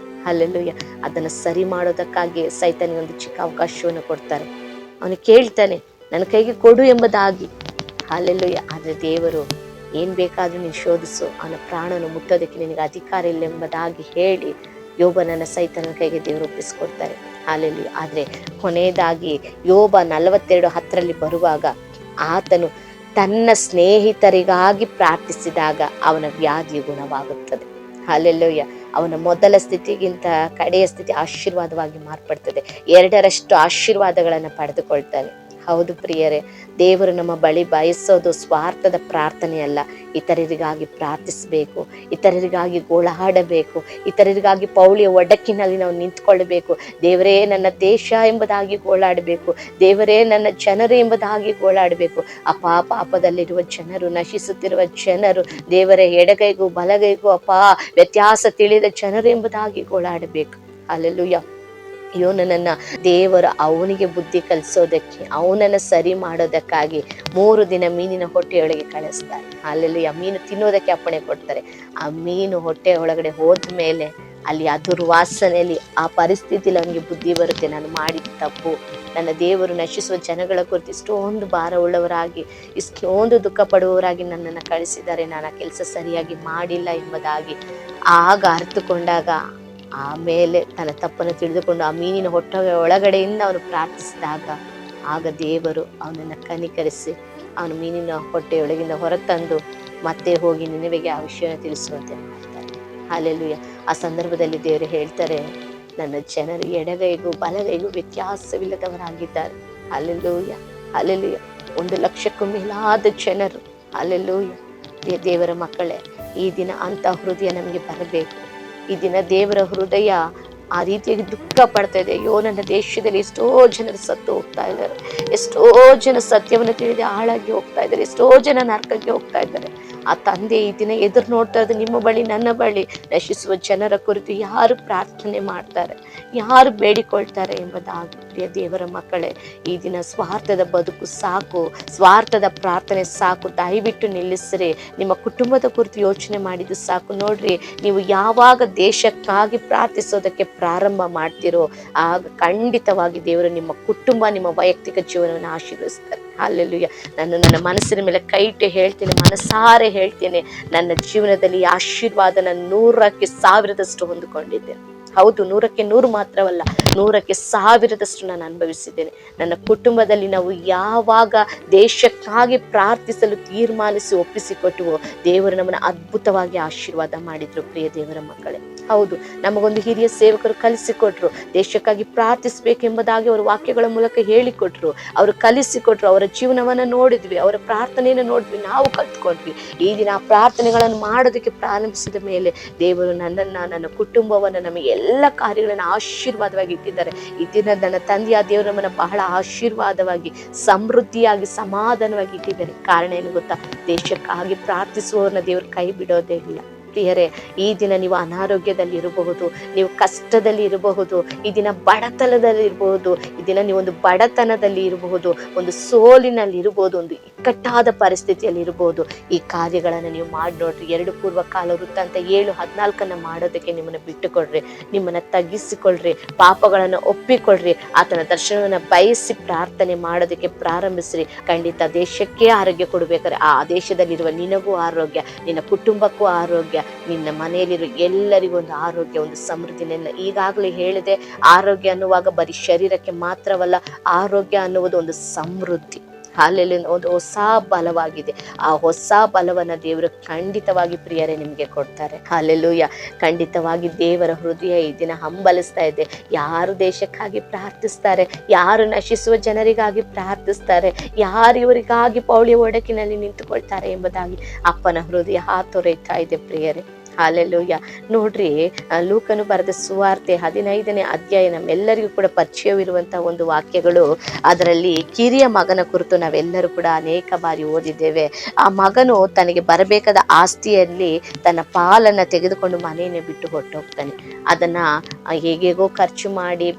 A: ಅಲ್ಲೆಲ್ಲೂಯ್ಯ. ಅದನ್ನ ಸರಿ ಮಾಡೋದಕ್ಕಾಗಿ ಸೈತನಿಗೆ ಒಂದು ಚಿಕ್ಕ ಅವಕಾಶವನ್ನು ಕೊಡ್ತಾರೆ. ಅವನು ಕೇಳ್ತಾನೆ, ನನ್ನ ಕೈಗೆ ಕೊಡು ಎಂಬುದಾಗಿ. ಅಲ್ಲೆಲ್ಲೂಯ್ಯ. ಆದ್ರೆ ದೇವರು ಏನ್ ಬೇಕಾದ್ರೂ ನೀನು ಶೋಧಿಸು, ಅವನ ಪ್ರಾಣನು ಮುಟ್ಟೋದಕ್ಕೆ ನಿನಗೆ ಅಧಿಕಾರ ಇಲ್ಲ ಎಂಬುದಾಗಿ ಹೇಳಿ ಯೋಬನನ್ನ ಸೈತನ ಕೈಗೆ ದೇವರು ಒಪ್ಪಿಸ್ಕೊಡ್ತಾರೆ. ಹಾಲೆಲ್ಲಿ. ಆದ್ರೆ ಕೊನೆಯದಾಗಿ ಯೋಬ 42:10 ಬರುವಾಗ ಆತನು ತನ್ನ ಸ್ನೇಹಿತರಿಗಾಗಿ ಪ್ರಾರ್ಥಿಸಿದಾಗ ಅವನ ವ್ಯಾಧಿ ಗುಣವಾಗುತ್ತದೆ. ಹಾಲೆಲ್ಲೂಯ್ಯ. ಅವನ ಮೊದಲ ಸ್ಥಿತಿಗಿಂತ ಕಡೆಯ ಸ್ಥಿತಿ ಆಶೀರ್ವಾದವಾಗಿ ಮಾರ್ಪಡ್ತದೆ. 2ರಷ್ಟು ಆಶೀರ್ವಾದಗಳನ್ನು ಪಡೆದುಕೊಳ್ತಾನೆ. ಹೌದು ಪ್ರಿಯರೇ, ದೇವರು ನಮ್ಮ ಬಳಿ ಬಯಸೋದು ಸ್ವಾರ್ಥದ ಪ್ರಾರ್ಥನೆ ಅಲ್ಲ. ಇತರರಿಗಾಗಿ ಪ್ರಾರ್ಥಿಸಬೇಕು, ಇತರರಿಗಾಗಿ ಗೋಳಾಡಬೇಕು, ಇತರರಿಗಾಗಿ ಪೌಳಿಯ ಒಡಕಿನಲ್ಲಿ ನಾವು ನಿಂತ್ಕೊಳ್ಬೇಕು. ದೇವರೇ ನನ್ನ ದೇಶ ಎಂಬುದಾಗಿ ಗೋಳಾಡಬೇಕು, ದೇವರೇ ನನ್ನ ಜನರು ಎಂಬುದಾಗಿ ಗೋಳಾಡಬೇಕು. ಪಾಪದಲ್ಲಿರುವ ಜನರು, ನಶಿಸುತ್ತಿರುವ ಜನರು, ದೇವರೇ ಎಡಗೈಗೂ ಬಲಗೈಗೂ ವ್ಯತ್ಯಾಸ ತಿಳಿದ ಜನರು ಎಂಬುದಾಗಿ ಗೋಳಾಡಬೇಕು. ಅಲ್ಲೆಲ್ಲೂಯ್ಯ. ಯೋನನನ್ನ ದೇವರು ಅವನಿಗೆ ಬುದ್ಧಿ ಕಲಿಸೋದಕ್ಕೆ, ಅವನನ್ನ ಸರಿ ಮಾಡೋದಕ್ಕಾಗಿ 3 ದಿನ ಮೀನಿನ ಹೊಟ್ಟೆಯೊಳಗೆ ಕಳಿಸ್ತಾರೆ. ಅಲ್ಲೆಲ್ಲೂಯ್ಯ. ಮೀನು ತಿನ್ನೋದಕ್ಕೆ ಅಪ್ಪಣೆ ಕೊಡ್ತಾರೆ. ಆ ಮೀನು ಹೊಟ್ಟೆ ಒಳಗಡೆ ಹೋದ ಮೇಲೆ ಅಲ್ಲಿ ಆ ದುರ್ವಾಸನೆಯಲ್ಲಿ, ಆ ಪರಿಸ್ಥಿತಿಯಲ್ಲಿ ಅವನಿಗೆ ಬುದ್ಧಿ ಬರುತ್ತೆ. ನಾನು ಮಾಡಿದ ತಪ್ಪು, ನನ್ನ ದೇವರು ನಶಿಸುವ ಜನಗಳ ಕುರಿತು ಇಷ್ಟೊಂದು ಭಾರ ಉಳ್ಳವರಾಗಿ, ಇಷ್ಟೊಂದು ದುಃಖ ಪಡುವವರಾಗಿ ನನ್ನನ್ನು ಕಳಿಸಿದ್ದಾರೆ, ನಾನು ಆ ಕೆಲಸ ಸರಿಯಾಗಿ ಮಾಡಿಲ್ಲ ಎಂಬುದಾಗಿ ಆಗ ಅರ್ಥಕೊಂಡಾಗ, ಆಮೇಲೆ ತನ್ನ ತಪ್ಪನ್ನು ತಿಳಿದುಕೊಂಡು ಆ ಮೀನಿನ ಹೊಟ್ಟೆ ಒಳಗಡೆಯಿಂದ ಅವನು ಪ್ರಾರ್ಥಿಸಿದಾಗ ಆಗ ದೇವರು ಅವನನ್ನು ಕನಿಕರಿಸಿ ಅವನು ಮೀನಿನ ಹೊಟ್ಟೆಯೊಳಗಿಂದ ಹೊರತಂದು ಮತ್ತೆ ಹೋಗಿ ನಿನವೆಗೆ ಆ ವಿಷಯನ ತಿಳಿಸುವಂತೆ ಮಾಡ್ತಾರೆ. ಹಾಲೆಲ್ಲೂಯ್ಯ. ಆ ಸಂದರ್ಭದಲ್ಲಿ ದೇವರು ಹೇಳ್ತಾರೆ, ನನ್ನ ಜನರು ಎಡಗೈಗೂ ಬಲಗೈಗೂ ವ್ಯತ್ಯಾಸವಿಲ್ಲದವರಾಗಿದ್ದಾರೆ. ಹಾಲೆಲ್ಲೂಯ್ಯ. ಹಾಲೆಲ್ಲೂಯ್ಯ. 1 ಲಕ್ಷಕ್ಕೂ ಮೇಲಾದ ಜನರು. ಹಾಲೆಲ್ಲೂಯ್ಯ. ದೇವರ ಮಕ್ಕಳೇ, ಈ ದಿನ ಅಂತ ಹೃದಯ ನಮಗೆ ಬರಬೇಕು. ಈ ದಿನ ದೇವರ ಹೃದಯ ಆ ರೀತಿಯಾಗಿ ದುಃಖ ಪಡ್ತಾ ಇದೆ. ಅಯ್ಯೋ, ನನ್ನ ದೇಶದಲ್ಲಿ ಎಷ್ಟೋ ಜನರು ಸತ್ತು ಹೋಗ್ತಾ ಇದ್ದಾರೆ, ಎಷ್ಟೋ ಜನ ಸತ್ಯವನ್ನು ತಿಳಿದು ಹಾಳಾಗಿ ಹೋಗ್ತಾ ಇದ್ದಾರೆ, ಎಷ್ಟೋ ಜನ ನರಕಕ್ಕೆ ಹೋಗ್ತಾ ಇದ್ದಾರೆ. ಆ ತಂದೆ ಈ ದಿನ ಎದುರು ನೋಡ್ತಾ ಇರೋದು ನಿಮ್ಮ ಬಳಿ, ನನ್ನ ಬಳಿ ನಶಿಸುವ ಜನರ ಕುರಿತು ಯಾರು ಪ್ರಾರ್ಥನೆ ಮಾಡ್ತಾರೆ, ಯಾರು ಬೇಡಿಕೊಳ್ತಾರೆ ಎಂಬುದಾಗಿ. ದೇವರ ಮಕ್ಕಳೇ, ಈ ದಿನ ಸ್ವಾರ್ಥದ ಬದುಕು ಸಾಕು, ಸ್ವಾರ್ಥದ ಪ್ರಾರ್ಥನೆ ಸಾಕು. ದಯವಿಟ್ಟು ನಿಲ್ಲಿಸ್ರಿ. ನಿಮ್ಮ ಕುಟುಂಬದ ಕುರಿತು ಯೋಚನೆ ಮಾಡಿದ್ದು ಸಾಕು. ನೋಡ್ರಿ, ನೀವು ಯಾವಾಗ ದೇಶಕ್ಕಾಗಿ ಪ್ರಾರ್ಥಿಸೋದಕ್ಕೆ ಪ್ರಾರಂಭ ಮಾಡ್ತಿರೋ ಆಗ ಖಂಡಿತವಾಗಿ ದೇವರು ನಿಮ್ಮ ಕುಟುಂಬ, ನಿಮ್ಮ ವೈಯಕ್ತಿಕ ಜೀವನವನ್ನು ಆಶೀರ್ವದಿಸ್ತಾರೆ. ಅಲ್ಲೆಲ್ಲೂಯ್ಯ. ನನ್ನ ಮನಸ್ಸಿನ ಮೇಲೆ ಕೈ ಇಟ್ಟು ಹೇಳ್ತೇನೆ, ಮನಸಾರೆ ಹೇಳ್ತೇನೆ, ನನ್ನ ಜೀವನದಲ್ಲಿ ಆಶೀರ್ವಾದ ನಾನು 100ಕ್ಕೆ 1000ದಷ್ಟು ಹೊಂದಿಕೊಂಡಿದ್ದೇನೆ. ಹೌದು, 100ಕ್ಕೆ 100 ಮಾತ್ರವಲ್ಲ, 100ಕ್ಕೆ 1000ದಷ್ಟು ನಾನು ಅನುಭವಿಸಿದ್ದೇನೆ. ನನ್ನ ಕುಟುಂಬದಲ್ಲಿ ನಾವು ಯಾವಾಗ ದೇಶಕ್ಕಾಗಿ ಪ್ರಾರ್ಥಿಸಲು ತೀರ್ಮಾನಿಸಿ ಒಪ್ಪಿಸಿಕೊಟ್ಟುವೋ ದೇವರು ನಮ್ಮನ್ನು ಅದ್ಭುತವಾಗಿ ಆಶೀರ್ವಾದ ಮಾಡಿದ್ರು. ಪ್ರಿಯ ದೇವರ ಮಕ್ಕಳೇ, ಹೌದು, ನಮಗೊಂದು ಹಿರಿಯ ಸೇವಕರು ಕಲಿಸಿಕೊಟ್ರು, ದೇಶಕ್ಕಾಗಿ ಪ್ರಾರ್ಥಿಸಬೇಕೆಂಬುದಾಗಿ ಅವರ ವಾಕ್ಯಗಳ ಮೂಲಕ ಹೇಳಿಕೊಟ್ರು, ಅವರು ಕಲಿಸಿಕೊಟ್ರು. ಅವರ ಜೀವನವನ್ನು ನೋಡಿದ್ವಿ, ಅವರ ಪ್ರಾರ್ಥನೆಯನ್ನು ನೋಡಿದ್ವಿ, ನಾವು ಕಲ್ತ್ಕೊಂಡ್ವಿ. ಈ ದಿನ ಆ ಪ್ರಾರ್ಥನೆಗಳನ್ನು ಮಾಡೋದಕ್ಕೆ ಪ್ರಾರಂಭಿಸಿದ ಮೇಲೆ ದೇವರು ನನ್ನನ್ನ, ನನ್ನ ಕುಟುಂಬವನ್ನು, ನಮಗೆ ಎಲ್ಲ ಕಾರ್ಯಗಳನ್ನು ಆಶೀರ್ವಾದವಾಗಿ ಇಟ್ಟಿದ್ದಾರೆ. ಈ ದಿನ ನನ್ನ ತಂದೆಯ ದೇವರು ನಮ್ಮನ್ನು ಬಹಳ ಆಶೀರ್ವಾದವಾಗಿ, ಸಮೃದ್ಧಿಯಾಗಿ, ಸಮಾಧಾನವಾಗಿ ಇಟ್ಟಿದ್ದಾರೆ. ಕಾರಣ ಏನು ಗೊತ್ತಾ? ದೇಶಕ್ಕಾಗಿ ಪ್ರಾರ್ಥಿಸುವವರನ್ನ ದೇವರು ಕೈ ಬಿಡೋದೇ ಇಲ್ಲ. ಪ್ರಿಯರೇ, ಈ ದಿನ ನೀವು ಅನಾರೋಗ್ಯದಲ್ಲಿ ಇರಬಹುದು, ನೀವು ಕಷ್ಟದಲ್ಲಿ ಇರಬಹುದು, ಈ ದಿನ ಬಡತನದಲ್ಲಿ ಇರಬಹುದು, ಈ ದಿನ ನೀವು ಒಂದು ಬಡತನದಲ್ಲಿ ಇರಬಹುದು, ಒಂದು ಸೋಲಿನಲ್ಲಿ ಇರಬಹುದು, ಒಂದು ಇಕ್ಕಟ್ಟಾದ ಪರಿಸ್ಥಿತಿಯಲ್ಲಿ ಇರಬಹುದು. ಈ ಕಾರ್ಯಗಳನ್ನು ನೀವು ಮಾಡಿ ನೋಡ್ರಿ. 2 ಪೂರ್ವಕಾಲ ವೃತ್ತಾಂತ 7:14 ಮಾಡೋದಕ್ಕೆ ನಿಮ್ಮನ್ನು ಬಿಟ್ಟುಕೊಡ್ರಿ, ನಿಮ್ಮನ್ನು ತಗ್ಗಿಸಿಕೊಳ್ರಿ, ಪಾಪಗಳನ್ನು ಒಪ್ಪಿಕೊಳ್ರಿ, ಆತನ ದರ್ಶನವನ್ನು ಬಯಸಿ ಪ್ರಾರ್ಥನೆ ಮಾಡೋದಕ್ಕೆ ಪ್ರಾರಂಭಿಸ್ರಿ. ಖಂಡಿತ ದೇಶಕ್ಕೆ ಆರೋಗ್ಯ ಕೊಡ್ಬೇಕಾದ್ರೆ ಆ ದೇಶದಲ್ಲಿರುವ ನಿನಗೂ ಆರೋಗ್ಯ, ನಿನ್ನ ಕುಟುಂಬಕ್ಕೂ ಆರೋಗ್ಯ, ನಿನ್ನ ಮನೆಯಲ್ಲಿರೋ ಎಲ್ಲರಿಗೂ ಒಂದು ಆರೋಗ್ಯ, ಒಂದು ಸಮೃದ್ಧಿನೆಲ್ಲ. ಈಗಾಗಲೇ ಹೇಳಿದೆ, ಆರೋಗ್ಯ ಅನ್ನುವಾಗ ಬರೀ ಶರೀರಕ್ಕೆ ಮಾತ್ರವಲ್ಲ, ಆರೋಗ್ಯ ಅನ್ನುವುದು ಒಂದು ಸಮೃದ್ಧಿ. ಹಾಲೆಲೂಯ. ಒಂದು ಹೊಸ ಬಲವಾಗಿದೆ. ಆ ಹೊಸ ಬಲವನ್ನ ದೇವರು ಖಂಡಿತವಾಗಿ ಪ್ರಿಯರೇ ನಿಮ್ಗೆ ಕೊಡ್ತಾರೆ. ಹಾಲೆಲೂಯ. ಖಂಡಿತವಾಗಿ ದೇವರ ಹೃದಯ ಈ ದಿನ ಹಂಬಲಿಸ್ತಾ ಇದೆ. ಯಾರು ದೇಶಕ್ಕಾಗಿ ಪ್ರಾರ್ಥಿಸ್ತಾರೆ, ಯಾರು ನಶಿಸುವ ಜನರಿಗಾಗಿ ಪ್ರಾರ್ಥಿಸ್ತಾರೆ, ಯಾರು ಇವರಿಗಾಗಿ ಪೌಳಿಯ ಒಡಕಿನಲ್ಲಿ ನಿಂತುಕೊಳ್ತಾರೆ ಎಂಬುದಾಗಿ ಅಪ್ಪನ ಹೃದಯ ಹಾತೊರೆಯುತ್ತಾ ಇದೆ ಪ್ರಿಯರೇ. ಹಾಲೆಲೂಯ. ನೋಡ್ರಿ, ಲೂಕನು ಬರೆದ ಸುವಾರ್ತೆ 15ನೇ ಅಧ್ಯಾಯ ನಮ್ಮೆಲ್ಲರಿಗೂ ಕೂಡ ಪರಿಚಯವಿರುವಂತಹ ಒಂದು ವಾಕ್ಯಗಳು. ಅದರಲ್ಲಿ ಕಿರಿಯ ಮಗನ ಕುರಿತು ನಾವೆಲ್ಲರೂ ಕೂಡ ಅನೇಕ ಬಾರಿ ಓದಿದ್ದೇವೆ. ಆ ಮಗನು ತನಗೆ ಬರಬೇಕಾದ ಆಸ್ತಿಯಲ್ಲಿ ತನ್ನ ಪಾಲನ್ನ ತೆಗೆದುಕೊಂಡು ಮನೆಯನ್ನು ಬಿಟ್ಟು ಹೊರಟೋಗ್ತಾನೆ. ಅದನ್ನ ಹೇಗೇಗೋ ಖರ್ಚು ಮಾಡಿ,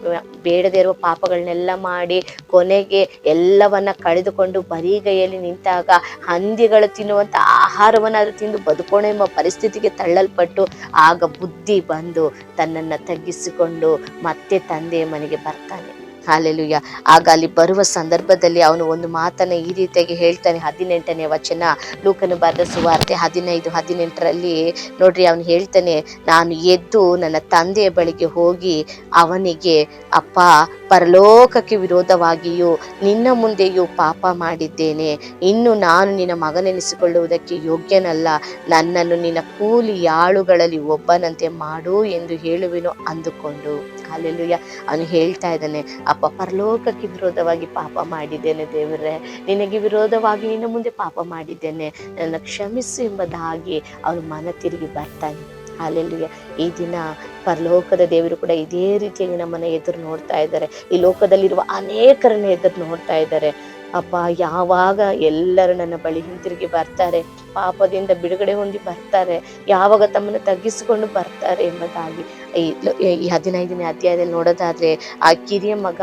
A: ಬೇಡದೇ ಇರುವ ಪಾಪಗಳನ್ನೆಲ್ಲ ಮಾಡಿ, ಕೊನೆಗೆ ಎಲ್ಲವನ್ನ ಕಳೆದುಕೊಂಡು ಬರಿಗೈಯಲ್ಲಿ ನಿಂತಾಗ ಹಂದಿಗಳು ತಿನ್ನುವಂತ ಆಹಾರವನ್ನಾದ್ರೂ ತಿಂದು ಬದುಕೋಣ ಎಂಬ ಪರಿಸ್ಥಿತಿಗೆ ತಳ್ಳಲ್ಪಟ್ಟು ಆಗ ಬುದ್ಧಿ ಬಂದು ತನ್ನನ್ನು ತಗ್ಗಿಸಿಕೊಂಡು ಮತ್ತೆ ತಂದೆಯ ಮನೆಗೆ ಬರ್ತಾನೆ. ಹಾಲೆಲೂಯ. ಆಗ ಅಲ್ಲಿ ಬರುವ ಸಂದರ್ಭದಲ್ಲಿ ಅವನು ಒಂದು ಮಾತನ್ನ ಈ ರೀತಿಯಾಗಿ ಹೇಳ್ತಾನೆ. 18ನೇ ವಚನ, ಲೂಕನು ಬರೆದ ಸುವಾರ್ತೆ 15:18 ನೋಡ್ರಿ, ಅವನು ಹೇಳ್ತಾನೆ, ನಾನು ಎದ್ದು ನನ್ನ ತಂದೆಯ ಬಳಿಗೆ ಹೋಗಿ ಅವನಿಗೆ, ಅಪ್ಪ, ಪರಲೋಕಕ್ಕೆ ವಿರೋಧವಾಗಿಯೂ ನಿನ್ನ ಮುಂದೆಯೂ ಪಾಪ ಮಾಡಿದ್ದೇನೆ. ಇನ್ನು ನಾನು ನಿನ್ನ ಮಗನೆನಿಸಿಕೊಳ್ಳುವುದಕ್ಕೆ ಯೋಗ್ಯನಲ್ಲ. ನನ್ನನ್ನು ನಿನ್ನ ಕೂಲಿ ಆಳುಗಳಲ್ಲಿ ಒಬ್ಬನಂತೆ ಮಾಡು ಎಂದು ಹೇಳುವೆನು ಅಂದುಕೊಂಡು. ಹಾಲೆಲೂಯ. ಅವನು ಹೇಳ್ತಾ ಇದ್ದಾನೆ, ಅಪ್ಪ, ಪರಲೋಕಕ್ಕೆ ವಿರೋಧವಾಗಿ ಪಾಪ ಮಾಡಿದ್ದೇನೆ ದೇವರೇ, ನಿನಗೆ ವಿರೋಧವಾಗಿ ನಿನ್ನ ಮುಂದೆ ಪಾಪ ಮಾಡಿದ್ದೇನೆ, ನನ್ನ ಕ್ಷಮಿಸು ಎಂಬುದಾಗಿ ಅವನು ಮನ ತಿರುಗಿ ಬರ್ತಾನೆ. ಹಾಲೆಲೂಯ. ಈ ದಿನ ಪರಲೋಕದ ದೇವರು ಕೂಡ ಇದೇ ರೀತಿಯಾಗಿ ನಮ್ಮನ್ನ ಎದುರು ನೋಡ್ತಾ ಇದ್ದಾರೆ. ಈ ಲೋಕದಲ್ಲಿರುವ ಅನೇಕರನ್ನ ಎದುರು ನೋಡ್ತಾ ಇದ್ದಾರೆ. ಅಪ್ಪ, ಯಾವಾಗ ಎಲ್ಲರೂ ನನ್ನ ಬಳಿ ಹಿಂತಿರುಗಿ ಬರ್ತಾರೆ, ಪಾಪದಿಂದ ಬಿಡುಗಡೆ ಹೊಂದಿ ಬರ್ತಾರೆ, ಯಾವಾಗ ತಮ್ಮನ್ನು ತಗ್ಗಿಸಿಕೊಂಡು ಬರ್ತಾರೆ ಎಂಬುದಾಗಿ ಈ 15ನೇ ಅಧ್ಯಾಯದಲ್ಲಿ ನೋಡೋದಾದ್ರೆ, ಆ ಕಿರಿಯ ಮಗ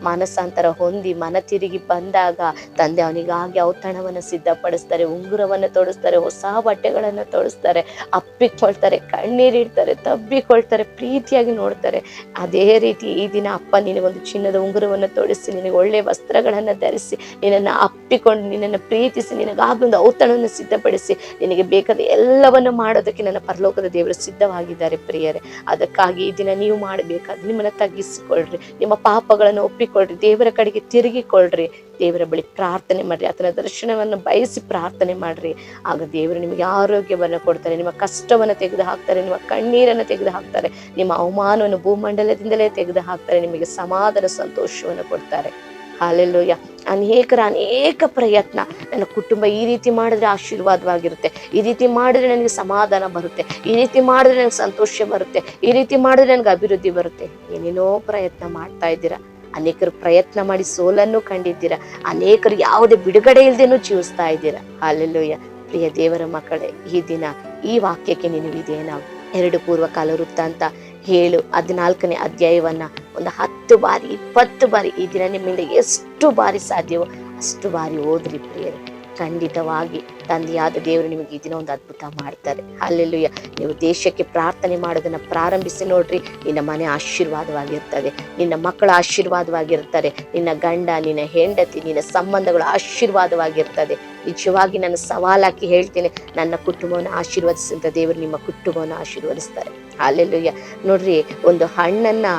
A: ಮಾನಸಾಂತರ ಹೊಂದಿ ಮನ ತಿರುಗಿ ಬಂದಾಗ ತಂದೆ ಅವನಿಗಾಗಿ ಔತಣವನ್ನು ಸಿದ್ಧಪಡಿಸ್ತಾರೆ, ಉಂಗುರವನ್ನು ತೊಡಿಸ್ತಾರೆ, ಹೊಸ ಬಟ್ಟೆಗಳನ್ನು ತೊಡಿಸ್ತಾರೆ, ಅಪ್ಪಿಕೊಳ್ತಾರೆ, ಕಣ್ಣೀರಿಡ್ತಾರೆ, ತಬ್ಬಿಕೊಳ್ತಾರೆ, ಪ್ರೀತಿಯಾಗಿ ನೋಡ್ತಾರೆ. ಅದೇ ರೀತಿ ಈ ದಿನ ಅಪ್ಪ ನಿನಗೊಂದು ಚಿನ್ನದ ಉಂಗುರವನ್ನು ತೊಡಿಸಿ, ನಿನಗೆ ಒಳ್ಳೆಯ ವಸ್ತ್ರಗಳನ್ನು ಧರಿಸಿ, ನಿನ್ನನ್ನು ಅಪ್ಪಿಕೊಂಡು, ನಿನ್ನನ್ನು ಪ್ರೀತಿಸಿ, ನಿನಗಾಗೊಂದು ಔತಣವನ್ನು ಸಿದ್ಧಪಡಿಸಿ, ನಿನಗೆ ಬೇಕಾದ ಎಲ್ಲವನ್ನು ಮಾಡೋದಕ್ಕೆ ನನ್ನ ಪರಲೋಕದ ದೇವರು ಸಿದ್ಧವಾಗಿದ್ದಾರೆ ಪ್ರಿಯರೇ. ಅದಕ್ಕಾಗಿ ಈ ದಿನ ನೀವು ಮಾಡಬೇಕಾದ್ರೆ ನಿಮ್ಮನ್ನು ತಗ್ಗಿಸಿಕೊಳ್ಳ್ರಿ, ನಿಮ್ಮ ಪಾಪಗಳನ್ನು ಒಪ್ಪಿಕೊಳ್ಳ್ರಿ, ದೇವರ ಕಡೆಗೆ ತಿರುಗಿಕೊಳ್ಳ್ರಿ, ದೇವರ ಬಳಿ ಪ್ರಾರ್ಥನೆ ಮಾಡ್ರಿ, ಆತನ ದರ್ಶನವನ್ನು ಬಯಸಿ ಪ್ರಾರ್ಥನೆ ಮಾಡ್ರಿ. ಆಗ ದೇವರು ನಿಮಗೆ ಆರೋಗ್ಯವನ್ನು ಕೊಡ್ತಾರೆ, ನಿಮ್ಮ ಕಷ್ಟವನ್ನು ತೆಗೆದು ಹಾಕ್ತಾರೆ, ನಿಮ್ಮ ಕಣ್ಣೀರನ್ನು ತೆಗೆದು ಹಾಕ್ತಾರೆ, ನಿಮ್ಮ ಅವಮಾನವನ್ನು ಭೂಮಂಡಲದಿಂದಲೇ ತೆಗೆದು ಹಾಕ್ತಾರೆ, ನಿಮಗೆ ಸಮಾಧಾನ ಸಂತೋಷವನ್ನು ಕೊಡ್ತಾರೆ. ಹಾಲೆಲೂಯ. ಅನೇಕ ಪ್ರಯತ್ನ, ನನ್ನ ಕುಟುಂಬ ಈ ರೀತಿ ಮಾಡಿದ್ರೆ ಆಶೀರ್ವಾದವಾಗಿರುತ್ತೆ, ಈ ರೀತಿ ಮಾಡಿದ್ರೆ ನನಗೆ ಸಮಾಧಾನ ಬರುತ್ತೆ, ಈ ರೀತಿ ಮಾಡಿದ್ರೆ ನನಗೆ ಸಂತೋಷ ಬರುತ್ತೆ, ಈ ರೀತಿ ಮಾಡಿದ್ರೆ ನನಗೆ ಅಭಿವೃದ್ಧಿ ಬರುತ್ತೆ. ಏನೇನೋ ಪ್ರಯತ್ನ ಮಾಡ್ತಾ ಇದ್ದೀರಾ. ಅನೇಕರು ಪ್ರಯತ್ನ ಮಾಡಿ ಸೋಲನ್ನು ಕಂಡಿದ್ದೀರಾ. ಅನೇಕರು ಯಾವುದೇ ಬಿಡುಗಡೆ ಇಲ್ದೇನೂ ಜೀವಿಸ್ತಾ ಇದ್ದೀರಾ. ಹಾಲೆಲೂಯ. ಪ್ರಿಯ ದೇವರ ಮಕ್ಕಳೇ, ಈ ದಿನ ಈ ವಾಕ್ಯಕ್ಕೆ ನೀವು ಇದೇನಾ 2 ಪೂರ್ವಕಾಲ ವೃತ್ತಾಂತ 7:14ನೇ ಅಧ್ಯಾಯವನ್ನ ಒಂದು 10 ಬಾರಿ 20 ಬಾರಿ ಈ ದಿನ ನಿಮ್ಮಿಂದ ಎಷ್ಟು ಬಾರಿ ಸಾಧ್ಯವೋ ಅಷ್ಟು ಬಾರಿ ಓದ್ರಿ ಪ್ರಿಯರೇ. ಖಂಡಿತವಾಗಿ ತಂದೆಯಾದ ದೇವರು ನಿಮಗೆ ಈ ದಿನ ಒಂದು ಅದ್ಭುತ ಮಾಡ್ತಾರೆ. ಹಲ್ಲೆಲೂಯ. ನೀವು ದೇಶಕ್ಕೆ ಪ್ರಾರ್ಥನೆ ಮಾಡೋದನ್ನ ಪ್ರಾರಂಭಿಸಿ ನೋಡ್ರಿ, ನಿನ್ನ ಮನೆ ಆಶೀರ್ವಾದವಾಗಿರ್ತದೆ, ನಿನ್ನ ಮಕ್ಕಳ ಆಶೀರ್ವಾದವಾಗಿರ್ತಾರೆ, ನಿನ್ನ ಗಂಡ, ನಿನ್ನ ಹೆಂಡತಿ, ನಿನ್ನ ಸಂಬಂಧಗಳು ಆಶೀರ್ವಾದವಾಗಿರ್ತದೆ. ನಿಜವಾಗಿ ನಾನು ಸವಾಲಾಕಿ ಹೇಳ್ತೇನೆ, ನನ್ನ ಕುಟುಂಬವನ್ನು ಆಶೀರ್ವದಿಸಿದ ದೇವರು ನಿಮ್ಮ ಕುಟುಂಬವನ್ನು ಆಶೀರ್ವದಿಸ್ತಾರೆ. ಹಲ್ಲೆಲೂಯ. ನೋಡ್ರಿ, ಒಂದು ಹಣ್ಣನ್ನ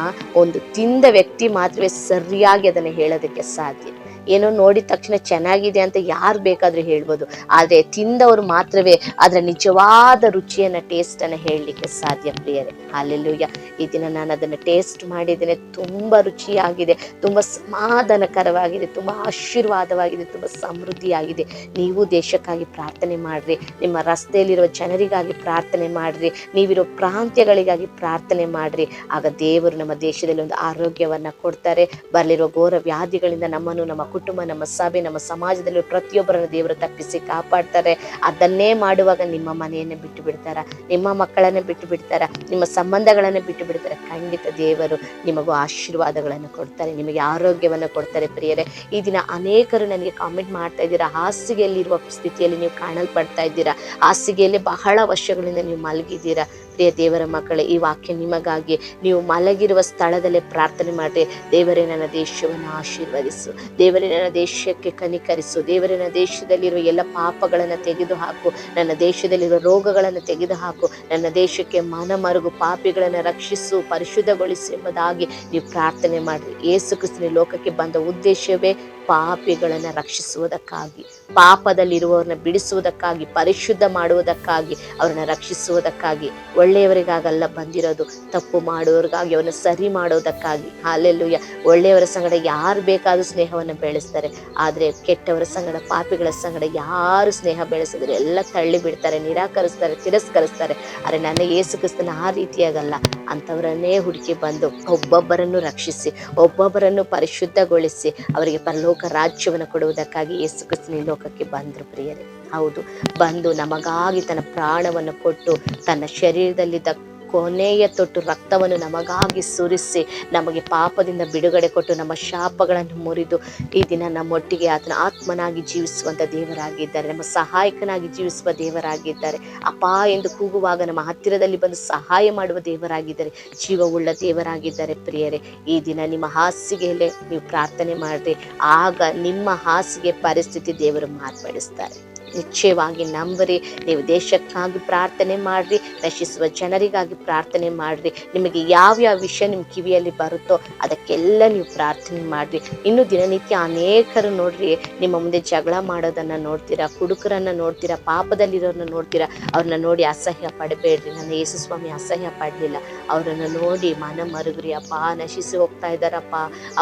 A: ಒಂದು ತಿಂದ ವ್ಯಕ್ತಿ ಮಾತ್ರವೇ ಸರಿಯಾಗಿ ಅದನ್ನು ಹೇಳೋದಕ್ಕೆ ಸಾಧ್ಯ. ಏನೋ ನೋಡಿದ ತಕ್ಷಣ ಚೆನ್ನಾಗಿದೆ ಅಂತ ಯಾರು ಬೇಕಾದ್ರೂ ಹೇಳ್ಬೋದು, ಆದ್ರೆ ತಿಂದವರು ಮಾತ್ರವೇ ಅದರ ನಿಜವಾದ ರುಚಿಯನ್ನ ಟೇಸ್ಟ್ ಅನ್ನ ಹೇಳಲಿಕ್ಕೆ ಸಾಧ್ಯ ಪ್ರಿಯರೇ. ಹಲ್ಲೆಲೂಯ. ಈ ದಿನ ನಾನು ಅದನ್ನ ಟೇಸ್ಟ್ ಮಾಡಿದ್ದೇನೆ, ತುಂಬಾ ರುಚಿಯಾಗಿದೆ, ತುಂಬಾ ಸಮಾಧಾನಕರವಾಗಿದೆ, ತುಂಬಾ ಆಶೀರ್ವಾದವಾಗಿದೆ, ತುಂಬಾ ಸಮೃದ್ಧಿಯಾಗಿದೆ. ನೀವು ದೇಶಕ್ಕಾಗಿ ಪ್ರಾರ್ಥನೆ ಮಾಡ್ರಿ, ನಿಮ್ಮ ರಸ್ತೆಯಲ್ಲಿರುವ ಜನರಿಗಾಗಿ ಪ್ರಾರ್ಥನೆ ಮಾಡ್ರಿ, ನೀವಿರೋ ಪ್ರಾಂತ್ಯಗಳಿಗಾಗಿ ಪ್ರಾರ್ಥನೆ ಮಾಡ್ರಿ. ಆಗ ದೇವರು ನಮ್ಮ ದೇಶದಲ್ಲಿ ಒಂದು ಆರೋಗ್ಯವನ್ನ ಕೊಡ್ತಾರೆ. ಬರಲಿರೋ ಘೋರ ವ್ಯಾಧಿಗಳಿಂದ ನಮ್ಮನ್ನು, ನಮ್ಮ ಕುಟುಂಬ, ನಮ್ಮ ಸಭೆ, ನಮ್ಮ ಸಮಾಜದಲ್ಲಿ ಪ್ರತಿಯೊಬ್ಬರನ್ನು ದೇವರು ತಪ್ಪಿಸಿ ಕಾಪಾಡ್ತಾರೆ. ಅದನ್ನೇ ಮಾಡುವಾಗ ನಿಮ್ಮ ಮನೆಯನ್ನು ಬಿಟ್ಟು ಬಿಡ್ತಾರ, ನಿಮ್ಮ ಮಕ್ಕಳನ್ನು ಬಿಟ್ಟು ಬಿಡ್ತಾರ, ನಿಮ್ಮ ಸಂಬಂಧಗಳನ್ನು ಬಿಟ್ಟು ಬಿಡ್ತಾರೆ. ಖಂಡಿತ ದೇವರು ನಿಮಗೂ ಆಶೀರ್ವಾದಗಳನ್ನು ಕೊಡ್ತಾರೆ, ನಿಮಗೆ ಆರೋಗ್ಯವನ್ನು ಕೊಡ್ತಾರೆ ಪ್ರಿಯರೇ. ಈ ದಿನ ಅನೇಕರು ನನಗೆ ಕಾಮೆಂಟ್ ಮಾಡ್ತಾ ಇದ್ದೀರಾ, ಹಾಸಿಗೆಯಲ್ಲಿರುವ ಸ್ಥಿತಿಯಲ್ಲಿ ನೀವು ಕಾಣಲ್ಪಡ್ತಾ ಇದ್ದೀರಾ, ಹಾಸಿಗೆಯಲ್ಲಿ ಬಹಳ ವರ್ಷಗಳಿಂದ ನೀವು ಮಲಗಿದ್ದೀರಾ. ಪ್ರಿಯ ದೇವರ ಮಕ್ಕಳೇ, ಈ ವಾಕ್ಯ ನಿಮಗಾಗಿ. ನೀವು ಮಲಗಿರುವ ಸ್ಥಳದಲ್ಲೇ ಪ್ರಾರ್ಥನೆ ಮಾಡಿ, ದೇವರೇ ನನ್ನ ದೇಶವನ್ನು ಆಶೀರ್ವದಿಸು, ದೇವರೇ ನನ್ನ ದೇಶಕ್ಕೆ ಕನಿಕರಿಸು, ದೇವರೇ ನನ್ನ ದೇಶದಲ್ಲಿರುವ ಎಲ್ಲ ಪಾಪಗಳನ್ನು ತೆಗೆದುಹಾಕು, ನನ್ನ ದೇಶದಲ್ಲಿರುವ ರೋಗಗಳನ್ನು ತೆಗೆದುಹಾಕು, ನನ್ನ ದೇಶಕ್ಕೆ ಮನಮರುಗು, ಪಾಪಿಗಳನ್ನು ರಕ್ಷಿಸು, ಪರಿಶುದ್ಧಗೊಳಿಸು ಎಂಬುದಾಗಿ ನೀವು ಪ್ರಾರ್ಥನೆ ಮಾಡಿ. ಯೇಸು ಕ್ರಿಸ್ತನ ಲೋಕಕ್ಕೆ ಬಂದ ಉದ್ದೇಶವೇ ಪಾಪಿಗಳನ್ನು ರಕ್ಷಿಸುವುದಕ್ಕಾಗಿ, ಪಾಪದಲ್ಲಿರುವವರನ್ನ ಬಿಡಿಸುವುದಕ್ಕಾಗಿ, ಪರಿಶುದ್ಧ ಮಾಡುವುದಕ್ಕಾಗಿ, ಅವರನ್ನ ರಕ್ಷಿಸುವುದಕ್ಕಾಗಿ. ಒಳ್ಳೆಯವರಿಗಾಗಲ್ಲ ಬಂದಿರೋದು, ತಪ್ಪು ಮಾಡುವವರಿಗಾಗಿ, ಅವರನ್ನು ಸರಿ ಮಾಡೋದಕ್ಕಾಗಿ. ಹಾಲೆಲೂಯ. ಒಳ್ಳೆಯವರ ಸಂಗಡ ಯಾರು ಬೇಕಾದ್ರೂ ಸ್ನೇಹವನ್ನು ಬೆಳೆಸ್ತಾರೆ, ಆದರೆ ಕೆಟ್ಟವರ ಸಂಗಡ, ಪಾಪಿಗಳ ಸಂಗಡ ಯಾರು ಸ್ನೇಹ ಬೆಳೆಸಿದ್ರೆ ಎಲ್ಲ ತಳ್ಳಿ ಬಿಡ್ತಾರೆ, ನಿರಾಕರಿಸ್ತಾರೆ, ತಿರಸ್ಕರಿಸ್ತಾರೆ. ಆದರೆ ನನ್ನ ಯೇಸು ಕ್ರಿಸ್ತನ ಆ ರೀತಿಯಾಗಲ್ಲ. ಅಂಥವರನ್ನೇ ಹುಡುಕಿ ಬಂದು ಒಬ್ಬೊಬ್ಬರನ್ನು ರಕ್ಷಿಸಿ, ಒಬ್ಬೊಬ್ಬರನ್ನು ಪರಿಶುದ್ಧಗೊಳಿಸಿ, ಅವರಿಗೆ ಪರಲೋಕ ರಾಜ್ಯವನ್ನು ಕೊಡುವುದಕ್ಕಾಗಿ ಯೇಸು ಕ್ರಿಸ್ತನ ಲೋಕಕ್ಕೆ ಬಂದರು ಪ್ರಿಯರೇ. ಹೌದು, ಬಂದು ನಮಗಾಗಿ ತನ್ನ ಪ್ರಾಣವನ್ನು ಕೊಟ್ಟು, ತನ್ನ ಶರೀರದಲ್ಲಿದ್ದ ಕೊನೆಯ ತೊಟ್ಟು ರಕ್ತವನ್ನು ನಮಗಾಗಿ ಸುರಿಸಿ, ನಮಗೆ ಪಾಪದಿಂದ ಬಿಡುಗಡೆ ಕೊಟ್ಟು, ನಮ್ಮ ಶಾಪಗಳನ್ನು ಮುರಿದು ಈ ದಿನ ನಮ್ಮೊಟ್ಟಿಗೆ ಆತನ ಆತ್ಮನಾಗಿ ಜೀವಿಸುವಂಥ ದೇವರಾಗಿದ್ದಾರೆ, ನಮ್ಮ ಸಹಾಯಕನಾಗಿ ಜೀವಿಸುವ ದೇವರಾಗಿದ್ದಾರೆ. ಅಪ್ಪ ಎಂದು ಕೂಗುವಾಗ ನಮ್ಮ ಹತ್ತಿರದಲ್ಲಿ ಬಂದು ಸಹಾಯ ಮಾಡುವ ದೇವರಾಗಿದ್ದಾರೆ, ಜೀವವುಳ್ಳ ದೇವರಾಗಿದ್ದಾರೆ. ಪ್ರಿಯರೇ, ಈ ದಿನ ನಿಮ್ಮ ಹಾಸಿಗೆಯಲ್ಲೇ ನೀವು ಪ್ರಾರ್ಥನೆ ಮಾಡಿರಿ, ಆಗ ನಿಮ್ಮ ಹಾಸಿಗೆ ಪರಿಸ್ಥಿತಿ ದೇವರು ಮಾರ್ಪಡಿಸ್ತಾರೆ. ನಿಶ್ಚಯವಾಗಿ ನಂಬರಿ. ನೀವು ದೇಶಕ್ಕಾಗಿ ಪ್ರಾರ್ಥನೆ ಮಾಡ್ರಿ, ನಶಿಸುವ ಜನರಿಗಾಗಿ ಪ್ರಾರ್ಥನೆ ಮಾಡ್ರಿ. ನಿಮಗೆ ಯಾವ್ಯಾವ ವಿಷಯ ನಿಮ್ಮ ಕಿವಿಯಲ್ಲಿ ಬರುತ್ತೋ ಅದಕ್ಕೆಲ್ಲ ನೀವು ಪ್ರಾರ್ಥನೆ ಮಾಡ್ರಿ. ಇನ್ನು ದಿನನಿತ್ಯ ಅನೇಕರು ನೋಡ್ರಿ, ನಿಮ್ಮ ಮುಂದೆ ಜಗಳ ಮಾಡೋದನ್ನ ನೋಡ್ತೀರಾ, ಕುಡುಕರನ್ನ ನೋಡ್ತೀರಾ, ಪಾಪದಲ್ಲಿರೋರನ್ನ ನೋಡ್ತೀರಾ. ಅವ್ರನ್ನ ನೋಡಿ ಅಸಹ್ಯ ಪಡಬೇಡ್ರಿ. ನನ್ನ ಯೇಸು ಸ್ವಾಮಿ ಅಸಹ್ಯ ಪಡಲಿಲ್ಲ. ಅವರನ್ನು ನೋಡಿ ಮನ ಮರುಗ್ರಿ. ಅಪ್ಪ, ನಶಿಸಿ ಹೋಗ್ತಾ ಇದ್ದಾರಪ್ಪ,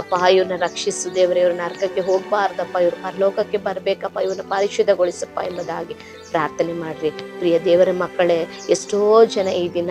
A: ಅಪ್ಪ ಇವ್ರನ್ನ ರಕ್ಷಿಸು ದೇವರೇ, ಇವ್ರ ನರಕಕ್ಕೆ ಹೋಗ್ಬಾರ್ದಪ್ಪ, ಇವ್ರ ಪರಲೋಕಕ್ಕೆ ಬರ್ಬೇಕಪ್ಪ, ಇವ್ರನ್ನ ಪರಿಶುದ್ಧಗೊಳಿಸಪ್ಪ ಎಂಬುದಾಗಿ ಪ್ರಾರ್ಥನೆ ಮಾಡ್ರಿ. ಪ್ರಿಯ ದೇವರ ಮಕ್ಕಳೇ, ಎಷ್ಟೋ ಜನ ಈ ದಿನ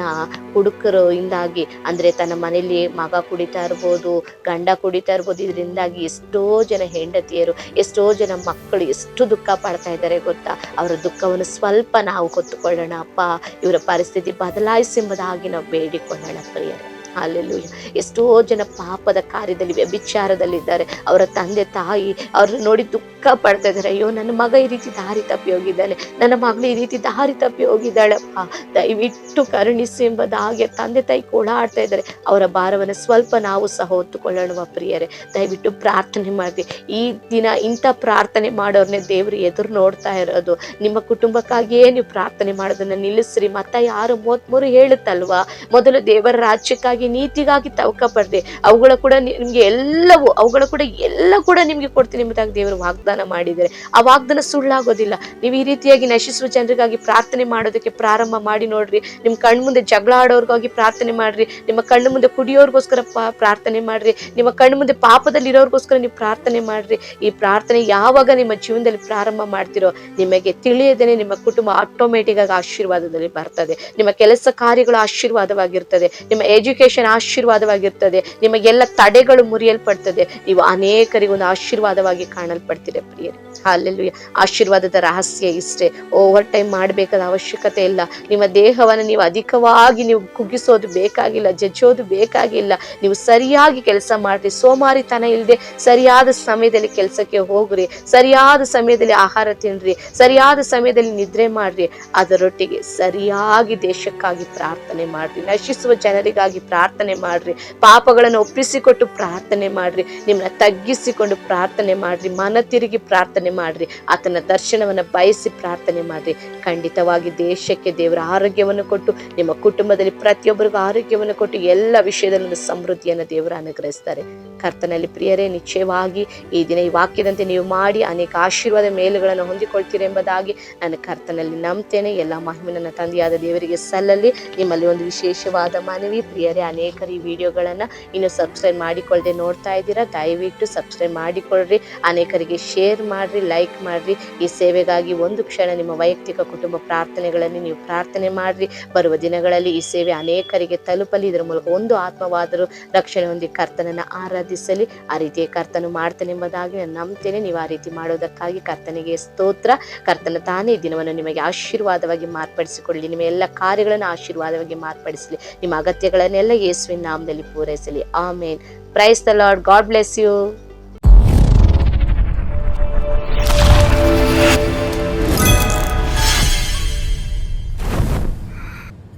A: ಹುಡುಕರು ಇಂದಾಗಿ, ಅಂದ್ರೆ ತನ್ನ ಮನೆಯಲ್ಲಿ ಮಗ ಕುಡಿತಾ ಇರ್ಬೋದು, ಗಂಡ ಕುಡಿತಾ ಇರ್ಬೋದು, ಇದರಿಂದಾಗಿ ಎಷ್ಟೋ ಜನ ಹೆಂಡತಿಯರು, ಎಷ್ಟೋ ಜನ ಮಕ್ಕಳು ಎಷ್ಟು ದುಃಖ ಪಡ್ತಾ ಇದ್ದಾರೆ ಗೊತ್ತಾ. ಅವರ ದುಃಖವನ್ನು ಸ್ವಲ್ಪ ನಾವು ಹೊತ್ತುಕೊಳ್ಳೋಣ. ಅಪ್ಪ, ಇವರ ಪರಿಸ್ಥಿತಿ ಬದಲಾಯಿಸೆಂಬುದಾಗಿ ನಾವು ಬೇಡಿಕೊಳ್ಳೋಣ ಪ್ರಿಯರೇ. ಅಲ್ಲೆಲ್ಲೂಯ್ಯ. ಎಷ್ಟೋ ಜನ ಪಾಪದ ಕಾರ್ಯದಲ್ಲಿ, ವ್ಯಭಿಚಾರದಲ್ಲಿದ್ದಾರೆ. ಅವರ ತಂದೆ ತಾಯಿ ಅವ್ರನ್ನ ನೋಡಿ ದುಃಖ ಪಡ್ತಾ ಇದ್ದಾರೆ. ಅಯ್ಯೋ, ನನ್ನ ಮಗ ಈ ರೀತಿ ದಾರಿ ತಪ್ಪಿ ಹೋಗಿದ್ದಾನೆ, ನನ್ನ ಮಗಳು ಈ ರೀತಿ ದಾರಿ ತಪ್ಪಿ ಹೋಗಿದ್ದಾಳಪ್ಪ, ದಯವಿಟ್ಟು ಕರುಣಿಸಿ ಎಂಬುದಾಗಿ ತಂದೆ ತಾಯಿ ಓಡಾಡ್ತಾ ಇದ್ದಾರೆ. ಅವರ ಭಾರವನ್ನು ಸ್ವಲ್ಪ ನಾವು ಸಹ ಹೊತ್ತುಕೊಳ್ಳೋಣ ಪ್ರಿಯರೇ. ದಯವಿಟ್ಟು ಪ್ರಾರ್ಥನೆ ಮಾಡಿ. ಈ ದಿನ ಇಂಥ ಪ್ರಾರ್ಥನೆ ಮಾಡೋರ್ನೇ ದೇವರು ಎದುರು ನೋಡ್ತಾ ಇರೋದು. ನಿಮ್ಮ ಕುಟುಂಬಕ್ಕಾಗಿಯೇ ನೀವು ಪ್ರಾರ್ಥನೆ ಮಾಡೋದನ್ನ ನಿಲ್ಲಿಸ್ರಿ. ಮತ್ತಾಯ 6:33 ಹೇಳುತ್ತಲ್ವಾ, ಮೊದಲು ದೇವರ ರಾಜ್ಯಕ್ಕಾಗಿ, ನೀತಿಗಾಗಿ ತವಕ ಪಡ್ದೆ, ಅವುಗಳ ಕೂಡ ನಿಮ್ಗೆ ಎಲ್ಲವೂ, ಅವುಗಳ ಕೂಡ ಎಲ್ಲ ಕೂಡ ನಿಮ್ಗೆ ಕೊಡ್ತೀನಿ ಎಂಬುದಾಗಿ ದೇವರು ವಾಗ್ದಾನ ಮಾಡಿದ್ದಾರೆ. ಆ ವಾಗ್ದಾನ ಸುಳ್ಳಾಗೋದಿಲ್ಲ. ನೀವು ಈ ರೀತಿಯಾಗಿ ನಶಿಸುವ ಜನರಿಗಾಗಿ ಪ್ರಾರ್ಥನೆ ಮಾಡೋದಕ್ಕೆ ಪ್ರಾರಂಭ ಮಾಡಿ ನೋಡ್ರಿ. ನಿಮ್ ಕಣ್ಣು ಮುಂದೆ ಜಗಳ ಆಡೋರ್ಗಾಗಿ ಪ್ರಾರ್ಥನೆ ಮಾಡ್ರಿ, ನಿಮ್ಮ ಕಣ್ಣು ಮುಂದೆ ಕುಡಿಯೋರ್ಗೋಸ್ಕರ ಪ್ರಾರ್ಥನೆ ಮಾಡ್ರಿ, ನಿಮ್ಮ ಕಣ್ಣು ಮುಂದೆ ಪಾಪದಲ್ಲಿ ಇರೋರ್ಗೋಸ್ಕರ ನೀವು ಪ್ರಾರ್ಥನೆ ಮಾಡ್ರಿ. ಈ ಪ್ರಾರ್ಥನೆ ಯಾವಾಗ ನಿಮ್ಮ ಜೀವನದಲ್ಲಿ ಪ್ರಾರಂಭ ಮಾಡ್ತಿರೋ, ನಿಮಗೆ ತಿಳಿಯದೇನೆ ನಿಮ್ಮ ಕುಟುಂಬ ಆಟೋಮೆಟಿಕ್ ಆಗಿ ಆಶೀರ್ವಾದದಲ್ಲಿ ಬರ್ತದೆ. ನಿಮ್ಮ ಕೆಲಸ ಕಾರ್ಯಗಳು ಆಶೀರ್ವಾದವಾಗಿರ್ತದೆ, ನಿಮ್ಮ ಎಜುಕೇಶನ್ ಆಶೀರ್ವಾದವಾಗಿರ್ತದೆ, ನಿಮಗೆಲ್ಲ ತಡೆಗಳು ಮುರಿಯಲ್ಪಡ್ತದೆ. ನೀವು ಅನೇಕರಿಗೆ ಒಂದು ಆಶೀರ್ವಾದವಾಗಿ ಕಾಣಲ್ಪಡ್ತೀರಿ ಪ್ರಿಯರೇ. ಹಲ್ಲೆಲೂಯಾ. ಆಶೀರ್ವಾದದ ರಹಸ್ಯ ಇಷ್ಟೇ. ಓವರ್ ಟೈಮ್ ಮಾಡಬೇಕಾದ ಅವಶ್ಯಕತೆ ಇಲ್ಲ. ನಿಮ್ಮ ದೇಹವನ್ನು ನೀವು ಅಧಿಕವಾಗಿ ನೀವು ಕುಗ್ಗಿಸೋದು ಬೇಕಾಗಿಲ್ಲ, ಜಜ್ಜೋದು ಬೇಕಾಗಿಲ್ಲ. ನೀವು ಸರಿಯಾಗಿ ಕೆಲಸ ಮಾಡ್ರಿ, ಸೋಮಾರಿತನ ಇಲ್ಲದೆ ಸರಿಯಾದ ಸಮಯದಲ್ಲಿ ಕೆಲಸಕ್ಕೆ ಹೋಗ್ರಿ, ಸರಿಯಾದ ಸಮಯದಲ್ಲಿ ಆಹಾರ ತಿನ್ರಿ, ಸರಿಯಾದ ಸಮಯದಲ್ಲಿ ನಿದ್ರೆ ಮಾಡ್ರಿ. ಅದರೊಟ್ಟಿಗೆ ಸರಿಯಾಗಿ ದೇಶಕ್ಕಾಗಿ ಪ್ರಾರ್ಥನೆ ಮಾಡ್ರಿ, ನಶಿಸುವ ಜನರಿಗಾಗಿ ಪ್ರಾರ್ಥನೆ ಮಾಡ್ರಿ, ಪಾಪಗಳನ್ನು ಒಪ್ಪಿಸಿಕೊಟ್ಟು ಪ್ರಾರ್ಥನೆ ಮಾಡ್ರಿ, ನಿಮ್ಮನ್ನ ತಗ್ಗಿಸಿಕೊಂಡು ಪ್ರಾರ್ಥನೆ ಮಾಡ್ರಿ, ಮನ ತಿರುಗಿ ಪ್ರಾರ್ಥನೆ ಮಾಡ್ರಿ, ಆತನ ದರ್ಶನವನ್ನ ಬಯಸಿ ಪ್ರಾರ್ಥನೆ ಮಾಡ್ರಿ. ಖಂಡಿತವಾಗಿ ದೇಶಕ್ಕೆ ದೇವರ ಆರೋಗ್ಯವನ್ನು ಕೊಟ್ಟು, ನಿಮ್ಮ ಕುಟುಂಬದಲ್ಲಿ ಪ್ರತಿಯೊಬ್ಬರಿಗೂ ಆರೋಗ್ಯವನ್ನು ಕೊಟ್ಟು, ಎಲ್ಲ ವಿಷಯದಲ್ಲೂ ಸಮೃದ್ಧಿಯನ್ನು ದೇವರು ಅನುಗ್ರಹಿಸ್ತಾರೆ. ಕರ್ತನಲ್ಲಿ ಪ್ರಿಯರೇ, ನಿಶ್ಚಯವಾಗಿ ಈ ದಿನ ಈ ವಾಕ್ಯದಂತೆ ನೀವು ಮಾಡಿ ಅನೇಕ ಆಶೀರ್ವಾದ ಮೇಲುಗಳನ್ನು ಹೊಂದಿಕೊಳ್ತೀರಿ ಎಂಬುದಾಗಿ ನಾನು ಕರ್ತನಲ್ಲಿ ನಂಬ್ತೇನೆ. ಎಲ್ಲ ಮಹಿಮೆ ನನ್ನ ತಂದೆಯಾದ ದೇವರಿಗೆ ಸಲ್ಲಲಿ. ನಿಮ್ಮಲ್ಲಿ ಒಂದು ವಿಶೇಷವಾದ ಮನವಿ ಪ್ರಿಯರೇ, ಅನೇಕರು ಈ ವಿಡಿಯೋಗಳನ್ನು ಇನ್ನು ಸಬ್ಸ್ಕ್ರೈಬ್ ಮಾಡಿಕೊಳ್ಳದೆ ನೋಡ್ತಾ ಇದ್ದೀರಾ, ದಯವಿಟ್ಟು ಸಬ್ಸ್ಕ್ರೈಬ್ ಮಾಡಿಕೊಳ್ಳ್ರಿ, ಅನೇಕರಿಗೆ ಶೇರ್ ಮಾಡ್ರಿ, ಲೈಕ್ ಮಾಡ್ರಿ. ಈ ಸೇವೆಗಾಗಿ ಒಂದು ಕ್ಷಣ ನಿಮ್ಮ ವೈಯಕ್ತಿಕ ಕುಟುಂಬ ಪ್ರಾರ್ಥನೆಗಳನ್ನು ನೀವು ಪ್ರಾರ್ಥನೆ ಮಾಡ್ರಿ. ಬರುವ ದಿನಗಳಲ್ಲಿ ಈ ಸೇವೆ ಅನೇಕರಿಗೆ ತಲುಪಲಿ, ಇದರ ಮೂಲಕ ಒಂದು ಆತ್ಮವಾದರೂ ರಕ್ಷಣೆ ಹೊಂದಿ ಕರ್ತನನ್ನು ಆರಾಧಿಸಲಿ. ಆ ರೀತಿಯ ಕರ್ತನು ಮಾಡ್ತಾನೆ ಎಂಬುದಾಗಿ ನಾನು ನಂಬ್ತೇನೆ. ನೀವು ಆ ರೀತಿ ಮಾಡೋದಕ್ಕಾಗಿ ಕರ್ತನಿಗೆ ಸ್ತೋತ್ರ. ಕರ್ತನ ತಾನೇ ಈ ದಿನವನ್ನು ನಿಮಗೆ ಆಶೀರ್ವಾದವಾಗಿ ಮಾರ್ಪಡಿಸಿಕೊಳ್ಳಿ, ನಿಮ್ಮ ಎಲ್ಲ ಕಾರ್ಯಗಳನ್ನು ಆಶೀರ್ವಾದವಾಗಿ ಮಾರ್ಪಡಿಸಲಿ, ನಿಮ್ಮ ಅಗತ್ಯಗಳನ್ನೆಲ್ಲ ಯೇಸುವಿನ ನಾಮದಲ್ಲಿ ಪೂರೈಸಲಿ. Amen. Praise the Lord. God bless you.